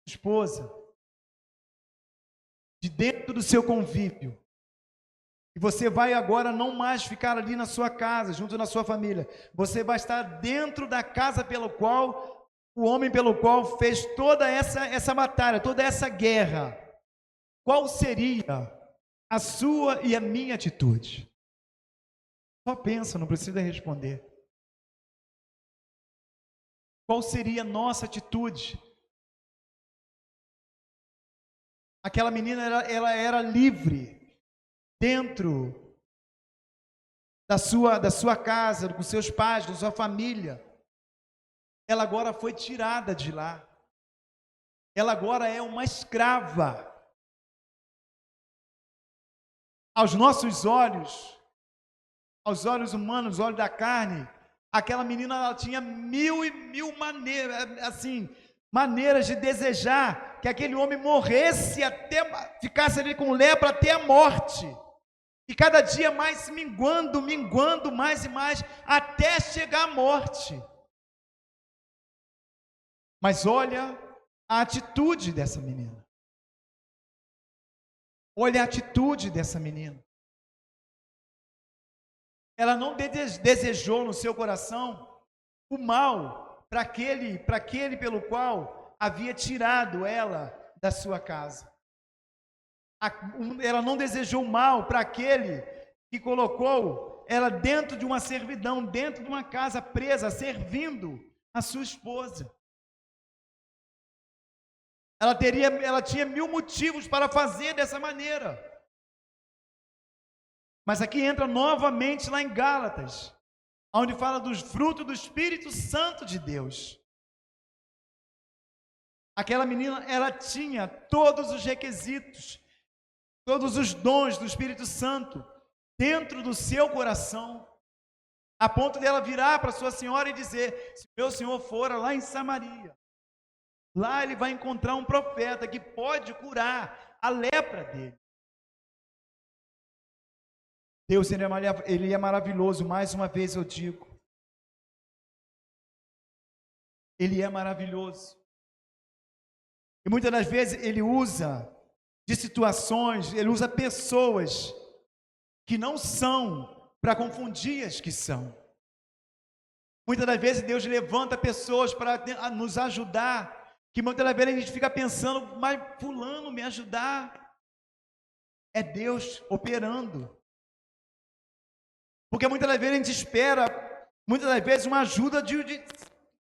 Speaker 1: esposa, de dentro do seu convívio, e você vai agora não mais ficar ali na sua casa, junto na sua família, você vai estar dentro da casa o homem pelo qual fez toda essa batalha, toda essa guerra. Qual seria a sua e a minha atitude? Só pensa, não precisa responder. Qual seria a nossa atitude? Aquela menina, ela era livre, dentro da sua casa, com seus pais, com sua família. Ela agora foi tirada de lá. Ela agora é uma escrava. Aos nossos olhos, aos olhos humanos, aos olhos da carne, aquela menina, ela tinha mil e mil maneiras, assim, maneiras de desejar que aquele homem morresse, ficasse ali com lepra até a morte, e cada dia mais se minguando mais e mais, até chegar à morte. Mas olha a atitude dessa menina. Olha a atitude dessa menina. Ela não desejou no seu coração o mal para aquele pelo qual havia tirado ela da sua casa. Ela não desejou mal para aquele que colocou ela dentro de uma servidão, dentro de uma casa presa, servindo a sua esposa. Ela tinha 1000 motivos para fazer dessa maneira. Mas aqui entra novamente lá em Gálatas, onde fala dos frutos do Espírito Santo de Deus. Aquela menina, ela tinha todos os requisitos, todos os dons do Espírito Santo dentro do seu coração, a ponto dela virar para sua senhora e dizer: se meu senhor for lá em Samaria, lá ele vai encontrar um profeta que pode curar a lepra dele. Deus, ele é maravilhoso, mais uma vez eu digo. Ele é maravilhoso. E muitas das vezes ele usa de situações, ele usa pessoas que não são para confundir as que são. Muitas das vezes Deus levanta pessoas para nos ajudar, que muitas das vezes a gente fica pensando: mas fulano me ajudar. É Deus operando. Porque muitas das vezes a gente espera, muitas das vezes, uma ajuda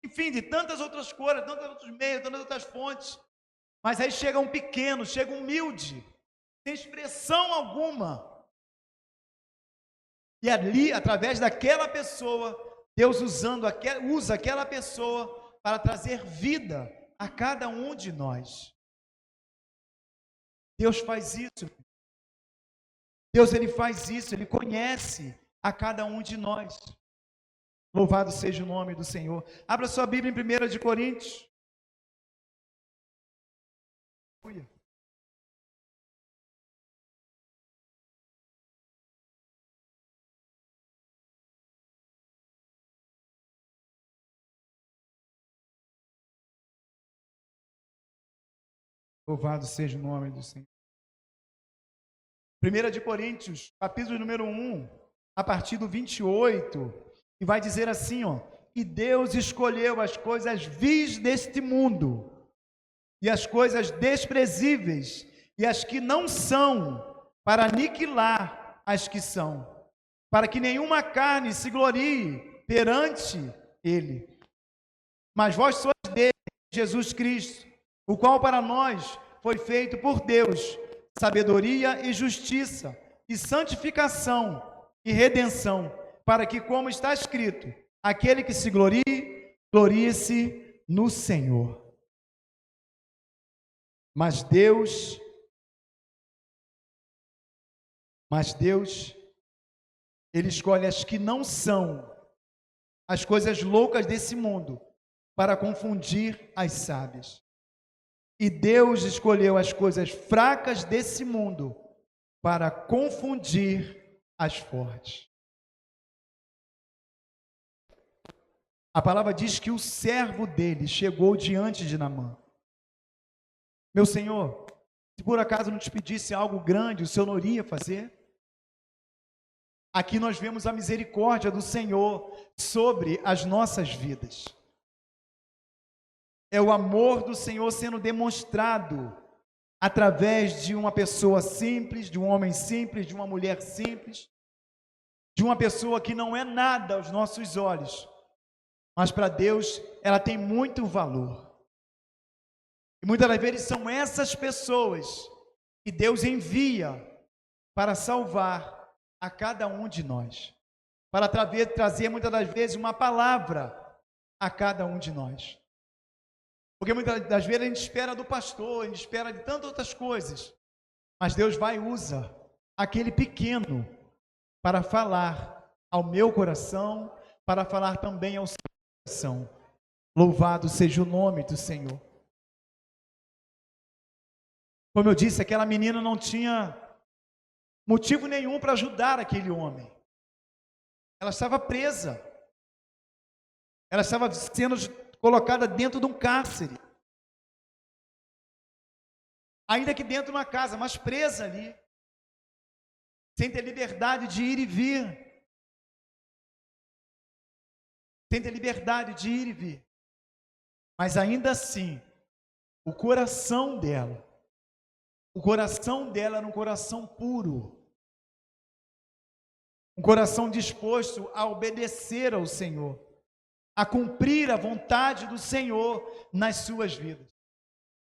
Speaker 1: enfim, de tantas outras coisas, tantos outros meios, tantas outras fontes. Mas aí chega um pequeno, chega um humilde, sem expressão alguma. E ali, através daquela pessoa, Deus usa aquela pessoa para trazer vida a cada um de nós. Deus faz isso. Deus, ele faz isso, ele conhece a cada um de nós. Louvado seja o nome do Senhor. Abra sua Bíblia em 1 de Coríntios. Louvado seja o nome do Senhor. 1 de Coríntios, capítulo número 1, a partir do 28, e vai dizer assim, ó: e Deus escolheu as coisas vis deste mundo, e as coisas desprezíveis, e as que não são, para aniquilar as que são, para que nenhuma carne se glorie perante ele. Mas vós sois dele, Jesus Cristo, o qual para nós foi feito por Deus, sabedoria e justiça, e santificação e redenção, para que, como está escrito, aquele que se glorie, glorie-se no Senhor. Mas Deus, ele escolhe as que não são, as coisas loucas desse mundo, para confundir as sábias. E Deus escolheu as coisas fracas desse mundo para confundir as fortes. A palavra diz que o servo dele chegou diante de Naamã. Meu Senhor, se por acaso não te pedisse algo grande, o Senhor não iria fazer? Aqui nós vemos a misericórdia do Senhor sobre as nossas vidas. É o amor do Senhor sendo demonstrado através de uma pessoa simples, de um homem simples, de uma mulher simples, de uma pessoa que não é nada aos nossos olhos, mas para Deus ela tem muito valor. E muitas das vezes são essas pessoas que Deus envia para salvar a cada um de nós, para trazer muitas das vezes uma palavra a cada um de nós. Porque muitas das vezes a gente espera do pastor, a gente espera de tantas outras coisas, mas Deus vai e usa aquele pequeno para falar ao meu coração, para falar também ao seu coração. Louvado seja o nome do Senhor. Como eu disse, aquela menina não tinha motivo nenhum para ajudar aquele homem. Ela estava presa. Ela estava sendo colocada dentro de um cárcere. Ainda que dentro de uma casa, mas presa ali. Sem ter liberdade de ir e vir. Sem ter liberdade de ir e vir. Mas ainda assim, o coração dela. O coração dela era um coração puro. Um coração disposto a obedecer ao Senhor, a cumprir a vontade do Senhor nas suas vidas.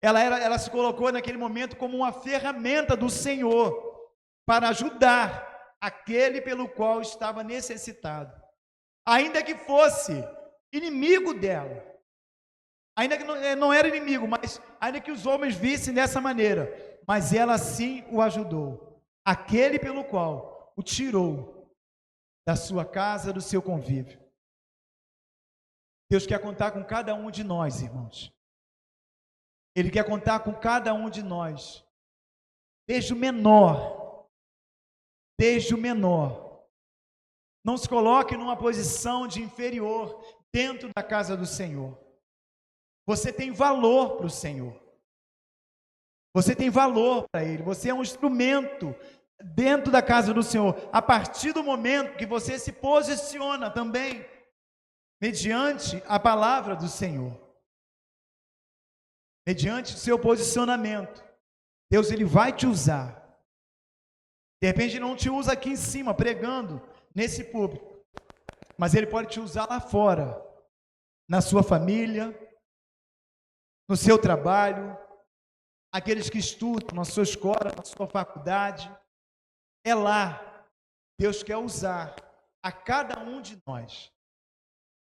Speaker 1: Ela se colocou naquele momento como uma ferramenta do Senhor para ajudar aquele pelo qual estava necessitado. Ainda que fosse inimigo dela, ainda que não era inimigo, mas ainda que os homens vissem dessa maneira, mas ela sim o ajudou. Aquele pelo qual o tirou da sua casa, do seu convívio. Deus quer contar com cada um de nós, irmãos. Ele quer contar com cada um de nós, desde o menor. Não se coloque numa posição de inferior dentro da casa do Senhor. Você tem valor para o Senhor. Você tem valor para Ele. Você é um instrumento dentro da casa do Senhor. A partir do momento que você se posiciona também mediante a palavra do Senhor, mediante o seu posicionamento, Deus ele vai te usar. De repente ele não te usa aqui em cima pregando nesse púlpito, mas ele pode te usar lá fora, na sua família, no seu trabalho, aqueles que estudam na sua escola, na sua faculdade. É lá, Deus quer usar a cada um de nós,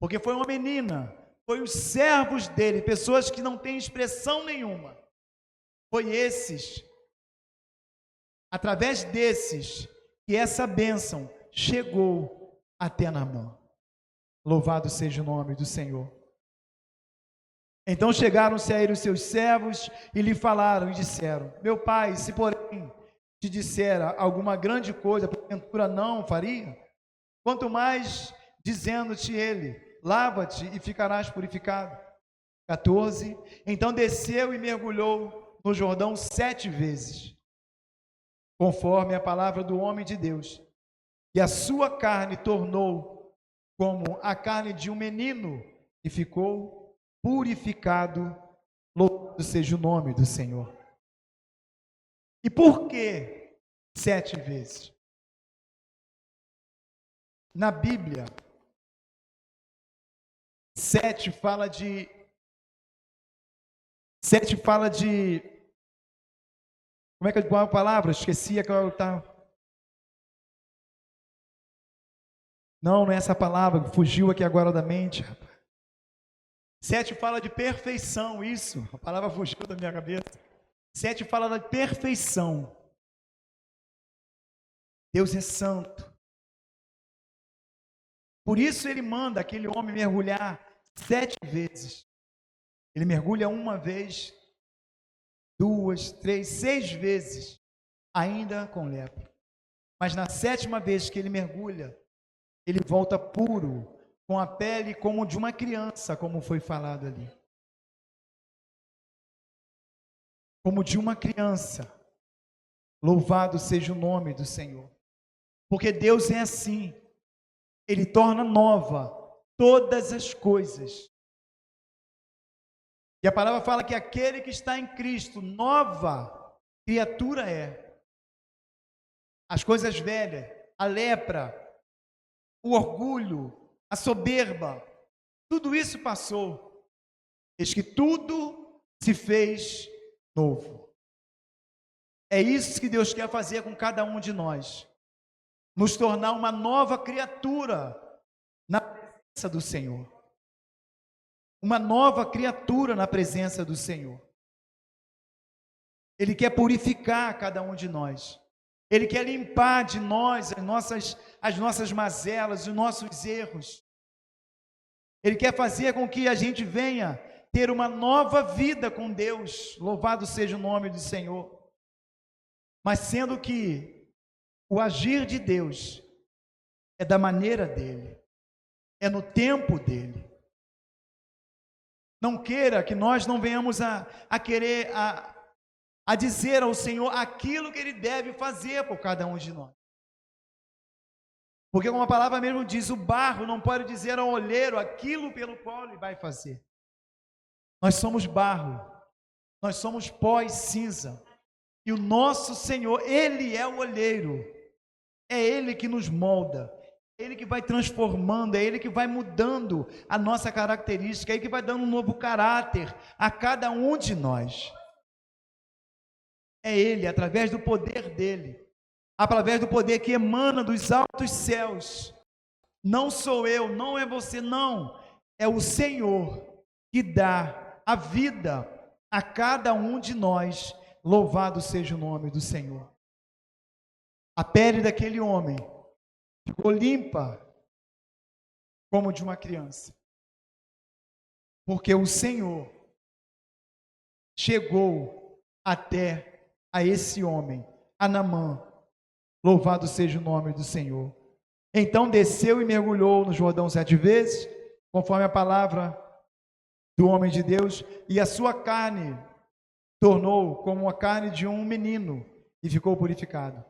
Speaker 1: porque foi uma menina, foi os servos dele, pessoas que não têm expressão nenhuma, foi esses, através desses, que essa bênção chegou até Naamã. Louvado seja o nome do Senhor. Então chegaram-se a ele os seus servos e lhe falaram e disseram: meu pai, se porém te dissera alguma grande coisa, porventura não faria? Quanto mais dizendo-te ele: lava-te e ficarás purificado. 14. Então desceu e mergulhou no Jordão 7 vezes, conforme a palavra do homem de Deus, e a sua carne tornou como a carne de um menino, e ficou purificado. Louvado seja o nome do Senhor. E por que 7 vezes? Na Bíblia, 7 fala de como é que é a palavra? Esqueci aquela. Não é essa palavra, fugiu aqui agora da mente. 7 fala de perfeição, isso, a palavra fugiu da minha cabeça. 7 fala da perfeição. Deus é santo. Por isso ele manda aquele homem mergulhar 7 vezes. Ele mergulha uma vez, 2, 3, 6 vezes, ainda com lepra. Mas na 7ª vez que ele mergulha, ele volta puro, com a pele como de uma criança, como foi falado ali. Como de uma criança. Louvado seja o nome do Senhor. Porque Deus é assim. Ele torna nova todas as coisas. E a palavra fala que aquele que está em Cristo, nova criatura é. As coisas velhas, a lepra, o orgulho, a soberba, tudo isso passou. Eis que tudo se fez novo. É isso que Deus quer fazer com cada um de nós. Nos tornar uma nova criatura na presença do Senhor. Uma nova criatura na presença do Senhor. Ele quer purificar cada um de nós. Ele quer limpar de nós as nossas mazelas, os nossos erros. Ele quer fazer com que a gente venha ter uma nova vida com Deus. Louvado seja o nome do Senhor. Mas sendo que o agir de Deus é da maneira dele, é no tempo dele. Não queira que nós não venhamos a querer a dizer ao Senhor aquilo que Ele deve fazer por cada um de nós. Porque como a palavra mesmo diz, o barro não pode dizer ao olheiro aquilo pelo qual ele vai fazer. Nós somos barro, Nós somos pó e cinza. E o nosso Senhor, Ele é o olheiro. É Ele que nos molda. É Ele que vai transformando, é Ele que vai mudando a nossa característica, é Ele que vai dando um novo caráter a cada um de nós. É Ele, através do poder dEle, através do poder que emana dos altos céus. Não sou eu, não é você, não. É o Senhor que dá a vida a cada um de nós. Louvado seja o nome do Senhor. A pele daquele homem ficou limpa como de uma criança, porque o Senhor chegou até a esse homem, a Naamã. Louvado seja o nome do Senhor. Então desceu e mergulhou no Jordão 7 vezes, conforme a palavra do homem de Deus, e a sua carne tornou como a carne de um menino, e ficou purificado.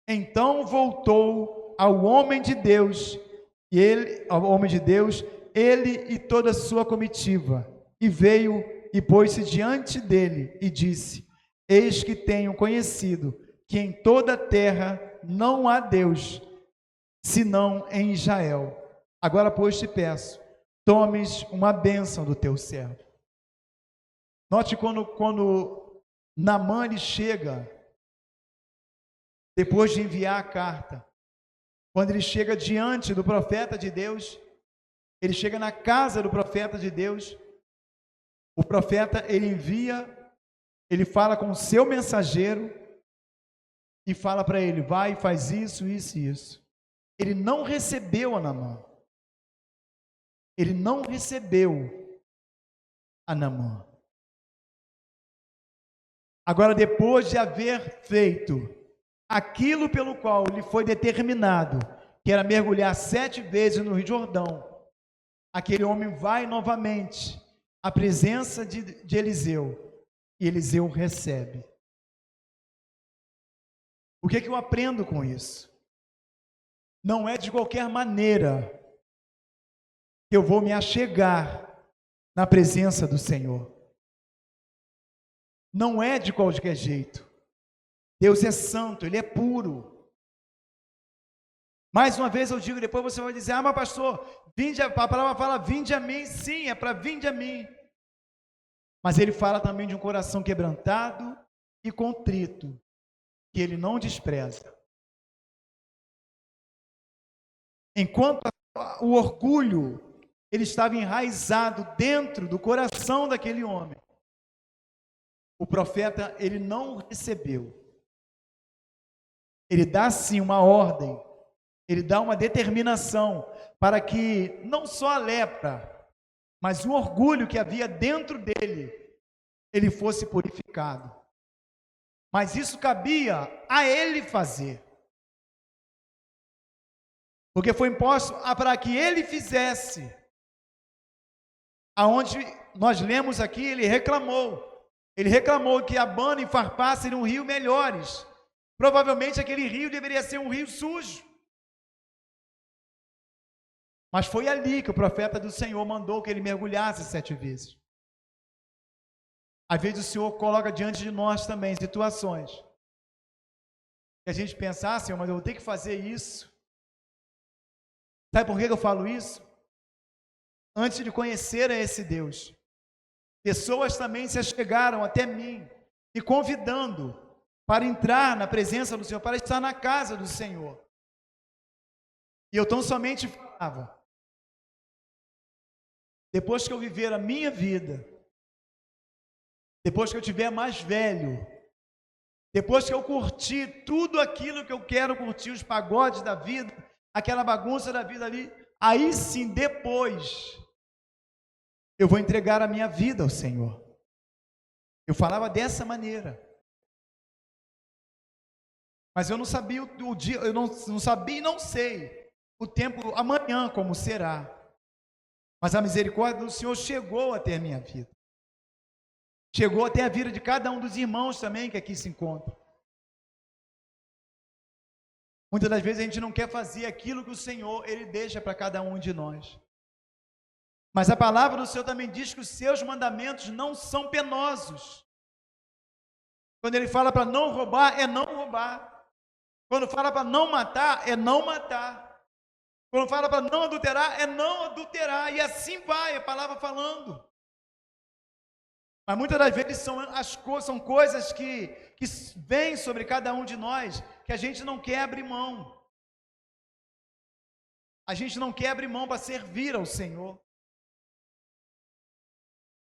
Speaker 1: Então voltou ao homem de Deus, ele e toda a sua comitiva, e veio e pôs-se diante dele, e disse: Eis que tenho conhecido que em toda a terra não há Deus, senão em Israel. Agora, pois, te peço, tomes uma bênção do teu servo. Note quando Naamã ele chega, depois de enviar a carta, quando ele chega diante do profeta de Deus, ele chega na casa do profeta de Deus, o profeta ele envia, ele fala com o seu mensageiro e fala para ele: vai e faz isso, isso e isso. Ele não recebeu a Naamã. Ele não recebeu a Naamã. Agora, depois de haver feito aquilo pelo qual lhe foi determinado, que era mergulhar 7 vezes no Rio Jordão, aquele homem vai novamente à presença de Eliseu, e Eliseu recebe. O que eu aprendo com isso? Não é de qualquer maneira que eu vou me achegar na presença do Senhor. Não é de qualquer jeito. Deus é santo, Ele é puro. Mais uma vez eu digo, depois você vai dizer: mas pastor, a palavra fala vinde a mim. Sim, é para vinde a mim. Mas Ele fala também de um coração quebrantado e contrito, que Ele não despreza. Enquanto o orgulho, ele estava enraizado dentro do coração daquele homem, o profeta, ele não recebeu. Ele dá sim uma ordem, ele dá uma determinação para que não só a lepra, mas o orgulho que havia dentro dele, ele fosse purificado. Mas isso cabia a ele fazer. Porque foi imposto para que ele fizesse. Aonde nós lemos aqui, ele reclamou. Ele reclamou que Abana e Farpá seriam rios melhores. Provavelmente aquele rio deveria ser um rio sujo. Mas foi ali que o profeta do Senhor mandou que ele mergulhasse 7 vezes. Às vezes o Senhor coloca diante de nós também situações que a gente pensa: Senhor, mas eu vou ter que fazer isso. Sabe por que eu falo isso? Antes de conhecer a esse Deus, pessoas também se achegaram até mim, me convidando para entrar na presença do Senhor, para estar na casa do Senhor. E eu tão somente falava: depois que eu viver a minha vida, depois que eu tiver mais velho, depois que eu curtir tudo aquilo que eu quero curtir, os pagodes da vida, aquela bagunça da vida ali, aí sim, depois, eu vou entregar a minha vida ao Senhor. Eu falava dessa maneira. Mas eu não sabia o dia, eu não sabia e não sei o tempo amanhã como será. Mas a misericórdia do Senhor chegou até a minha vida. Chegou até a vida de cada um dos irmãos também que aqui se encontram. Muitas das vezes a gente não quer fazer aquilo que o Senhor, Ele deixa para cada um de nós. Mas a palavra do Senhor também diz que os seus mandamentos não são penosos. Quando ele fala para não roubar, é não roubar. Quando fala para não matar, é não matar. Quando fala para não adulterar, é não adulterar. E assim vai a palavra falando. Mas muitas das vezes são coisas que vêm sobre cada um de nós, que a gente não quer abrir mão. A gente não quer abrir mão para servir ao Senhor.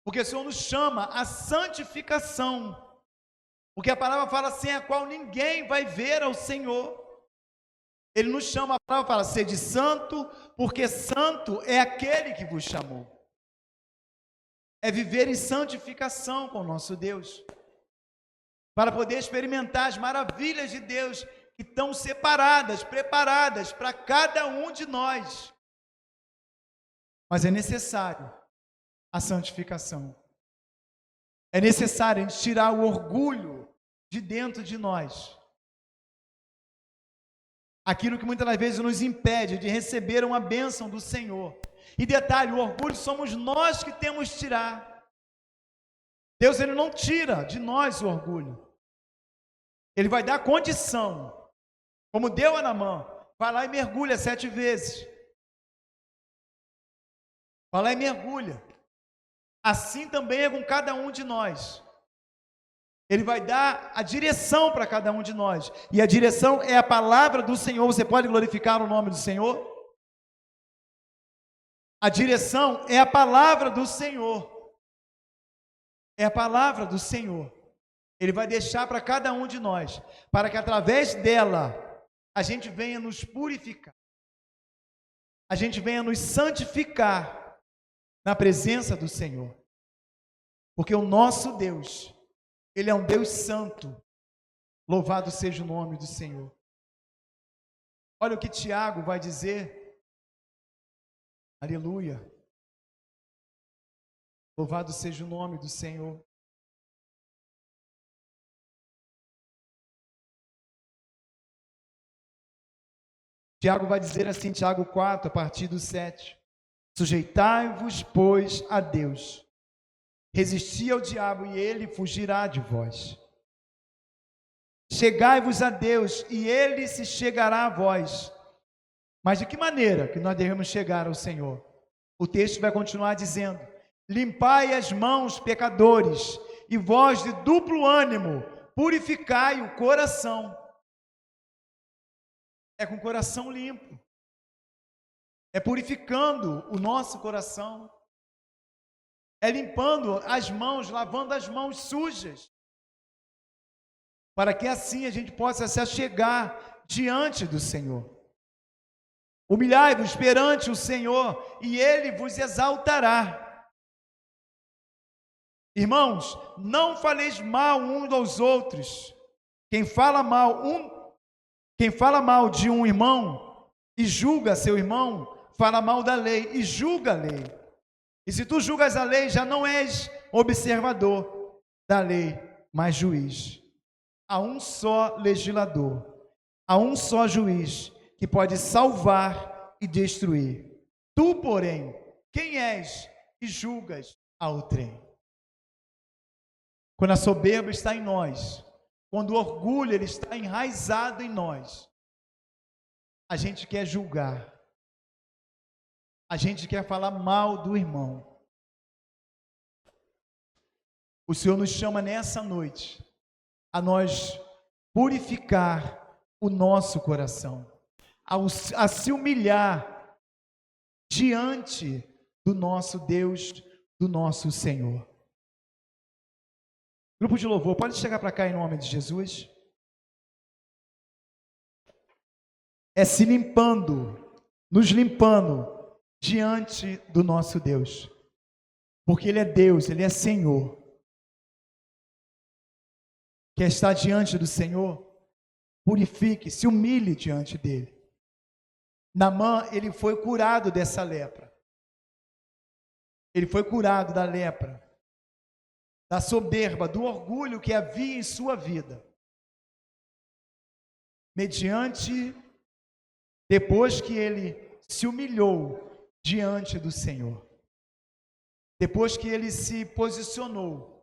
Speaker 1: Porque o Senhor nos chama à santificação. Porque a palavra fala sem a qual ninguém vai ver ao Senhor. Ele nos chama, a palavra fala, sede santo, porque santo é aquele que vos chamou. É viver em santificação com o nosso Deus. Para poder experimentar as maravilhas de Deus que estão separadas, preparadas para cada um de nós. Mas é necessário a santificação. É necessário a gente tirar o orgulho de dentro de nós. Aquilo que muitas das vezes nos impede de receber uma bênção do Senhor. E detalhe, o orgulho somos nós que temos que tirar. Deus, Ele não tira de nós o orgulho. Ele vai dar condição. Como deu a Naamã, vai lá e mergulha 7 vezes. Vai lá e mergulha. Assim também é com cada um de nós. Ele vai dar a direção para cada um de nós. E a direção é a palavra do Senhor. Você pode glorificar o nome do Senhor? A direção é a palavra do Senhor. É a palavra do Senhor. Ele vai deixar para cada um de nós, para que através dela a gente venha nos purificar. A gente venha nos santificar na presença do Senhor. Porque o nosso Deus, Ele é um Deus santo. Louvado seja o nome do Senhor. Olha o que Tiago vai dizer. Aleluia. Louvado seja o nome do Senhor. Tiago vai dizer assim, Tiago 4, a partir do 7. Sujeitai-vos, pois, a Deus. Resisti ao diabo e ele fugirá de vós. Chegai-vos a Deus e ele se chegará a vós. Mas de que maneira que nós devemos chegar ao Senhor? O texto vai continuar dizendo: limpai as mãos, pecadores, e vós de duplo ânimo, purificai o coração. É com o coração limpo. É purificando o nosso coração. É limpando as mãos, lavando as mãos sujas. Para que assim a gente possa se achegar diante do Senhor. Humilhai-vos perante o Senhor e Ele vos exaltará. Irmãos, não faleis mal uns aos outros. Quem fala mal de um irmão e julga seu irmão, fala mal da lei e julga a lei. E se tu julgas a lei, já não és observador da lei, mas juiz. Há um só legislador, há um só juiz que pode salvar e destruir. Tu, porém, quem és que julgas a outrem? Quando a soberba está em nós, quando o orgulho ele está enraizado em nós, a gente quer julgar, a gente quer falar mal do irmão. O Senhor nos chama nessa noite a nós purificar o nosso coração, a se humilhar diante do nosso Deus, do nosso Senhor. Grupo de louvor, pode chegar para cá em nome de Jesus. É se limpando, nos limpando diante do nosso Deus. Porque Ele é Deus, Ele é Senhor. Quer estar diante do Senhor? Purifique, se humilhe diante dEle. Naamã, ele foi curado dessa lepra. Ele foi curado da lepra, da soberba, do orgulho que havia em sua vida. Depois que ele se humilhou diante do Senhor. Depois que ele se posicionou.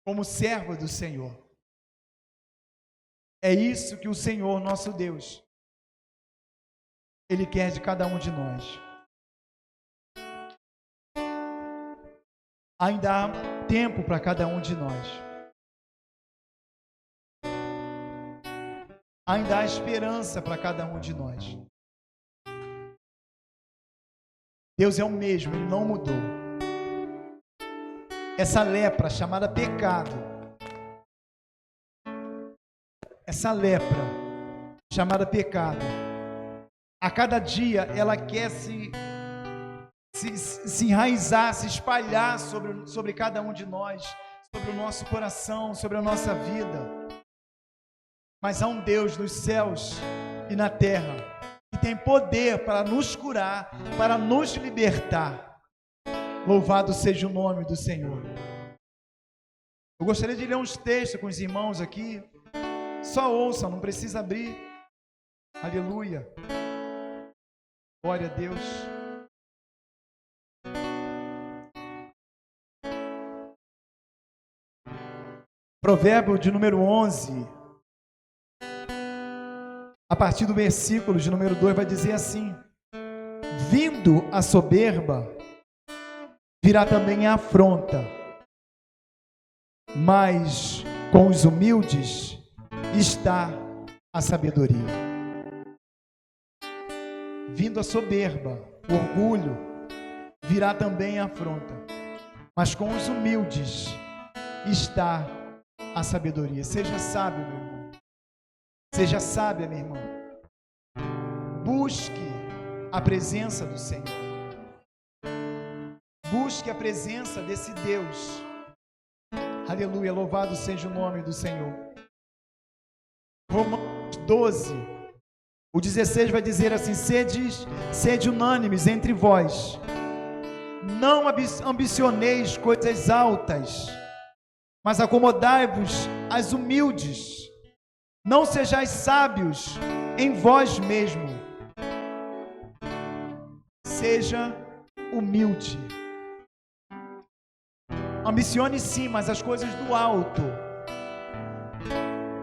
Speaker 1: como servo do Senhor. É isso que o Senhor, nosso Deus, Ele quer de cada um de nós. Ainda há tempo para cada um de nós. Ainda há esperança para cada um de nós. Deus é o mesmo, Ele não mudou. Essa lepra chamada pecado, essa lepra chamada pecado, a cada dia ela quer se enraizar, se espalhar sobre cada um de nós, sobre o nosso coração, sobre a nossa vida. Mas há um Deus nos céus e na terra que tem poder para nos curar, para nos libertar. Louvado seja o nome do Senhor. Eu gostaria de ler uns textos com os irmãos aqui. Só ouça, não precisa abrir. Aleluia. Glória a Deus. Provérbio de número 11, a partir do versículo de número 2, vai dizer assim: vindo a soberba, virá também a afronta, mas com os humildes está a sabedoria. Vindo a soberba, o orgulho, virá também a afronta, mas com os humildes está a sabedoria. Seja sábio, meu irmão. Seja sábia, minha irmã. Busque a presença do Senhor. Busque a presença desse Deus. Aleluia, louvado seja o nome do Senhor. Romanos 12, o 16 vai dizer assim: sede unânimes entre vós, não ambicioneis coisas altas, mas acomodai-vos às humildes. Não sejais sábios em vós mesmo. Seja humilde. Ambicione sim, mas as coisas do alto.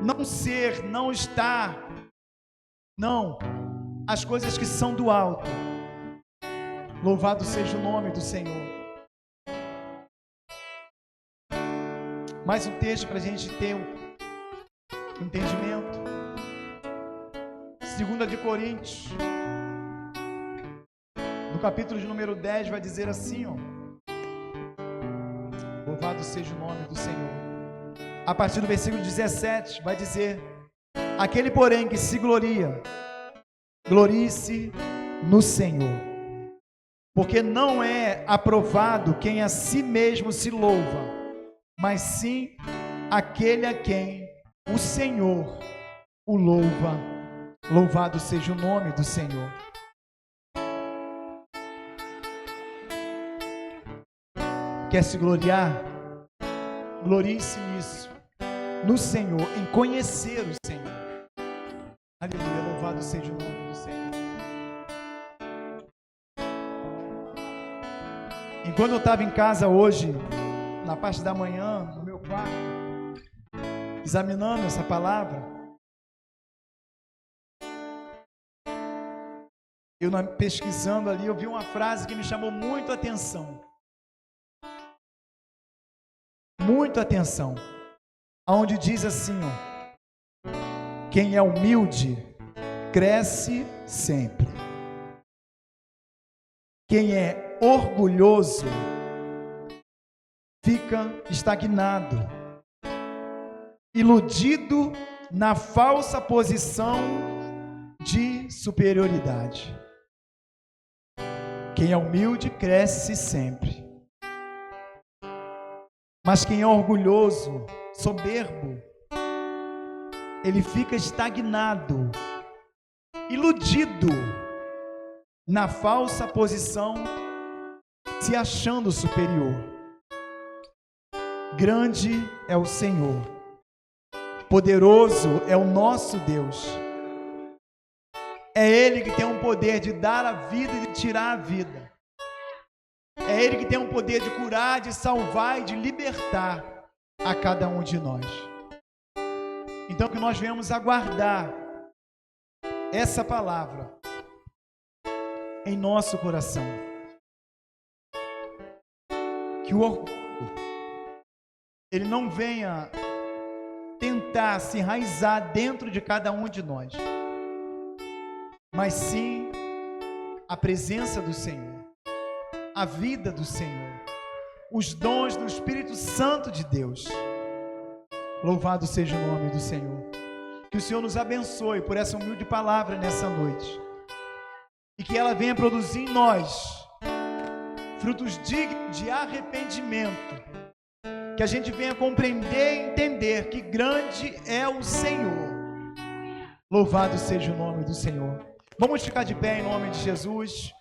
Speaker 1: Não ser, não estar. Não, as coisas que são do alto. Louvado seja o nome do Senhor. Mais um texto para a gente ter entendimento. 2 de Coríntios, no capítulo de número 10, vai dizer assim, ó. Louvado seja o nome do Senhor. A partir do versículo 17, vai dizer: aquele, porém, que se gloria, glorie-se no Senhor. Porque não é aprovado quem a si mesmo se louva, mas sim aquele a quem o Senhor o louva. Louvado seja o nome do Senhor. Quer se gloriar? Glorie-se nisso, no Senhor, em conhecer o Senhor. Aleluia, louvado seja o nome do Senhor. Enquanto eu estava em casa hoje, na parte da manhã, no meu quarto, examinando essa palavra, eu pesquisando ali, eu vi uma frase que me chamou muito a atenção. Muito atenção. Onde diz assim, ó: quem é humilde, cresce sempre. Quem é orgulhoso, fica estagnado, iludido na falsa posição de superioridade. Quem é humilde cresce sempre. Mas quem é orgulhoso, soberbo, ele fica estagnado, iludido na falsa posição, se achando superior. Grande é o Senhor, poderoso é o nosso Deus. É Ele que tem o poder de dar a vida e de tirar a vida. É Ele que tem o poder de curar, de salvar e de libertar. a cada um de nós. Então que nós venhamos aguardar essa palavra em nosso coração. Que o orgulho ele não venha tentar se enraizar dentro de cada um de nós, mas sim a presença do Senhor, a vida do Senhor, os dons do Espírito Santo de Deus. Louvado seja o nome do Senhor. Que o Senhor nos abençoe por essa humilde palavra nessa noite, e que ela venha produzir em nós frutos dignos de arrependimento, que a gente venha compreender e entender que grande é o Senhor. Louvado seja o nome do Senhor. Vamos ficar de pé em nome de Jesus.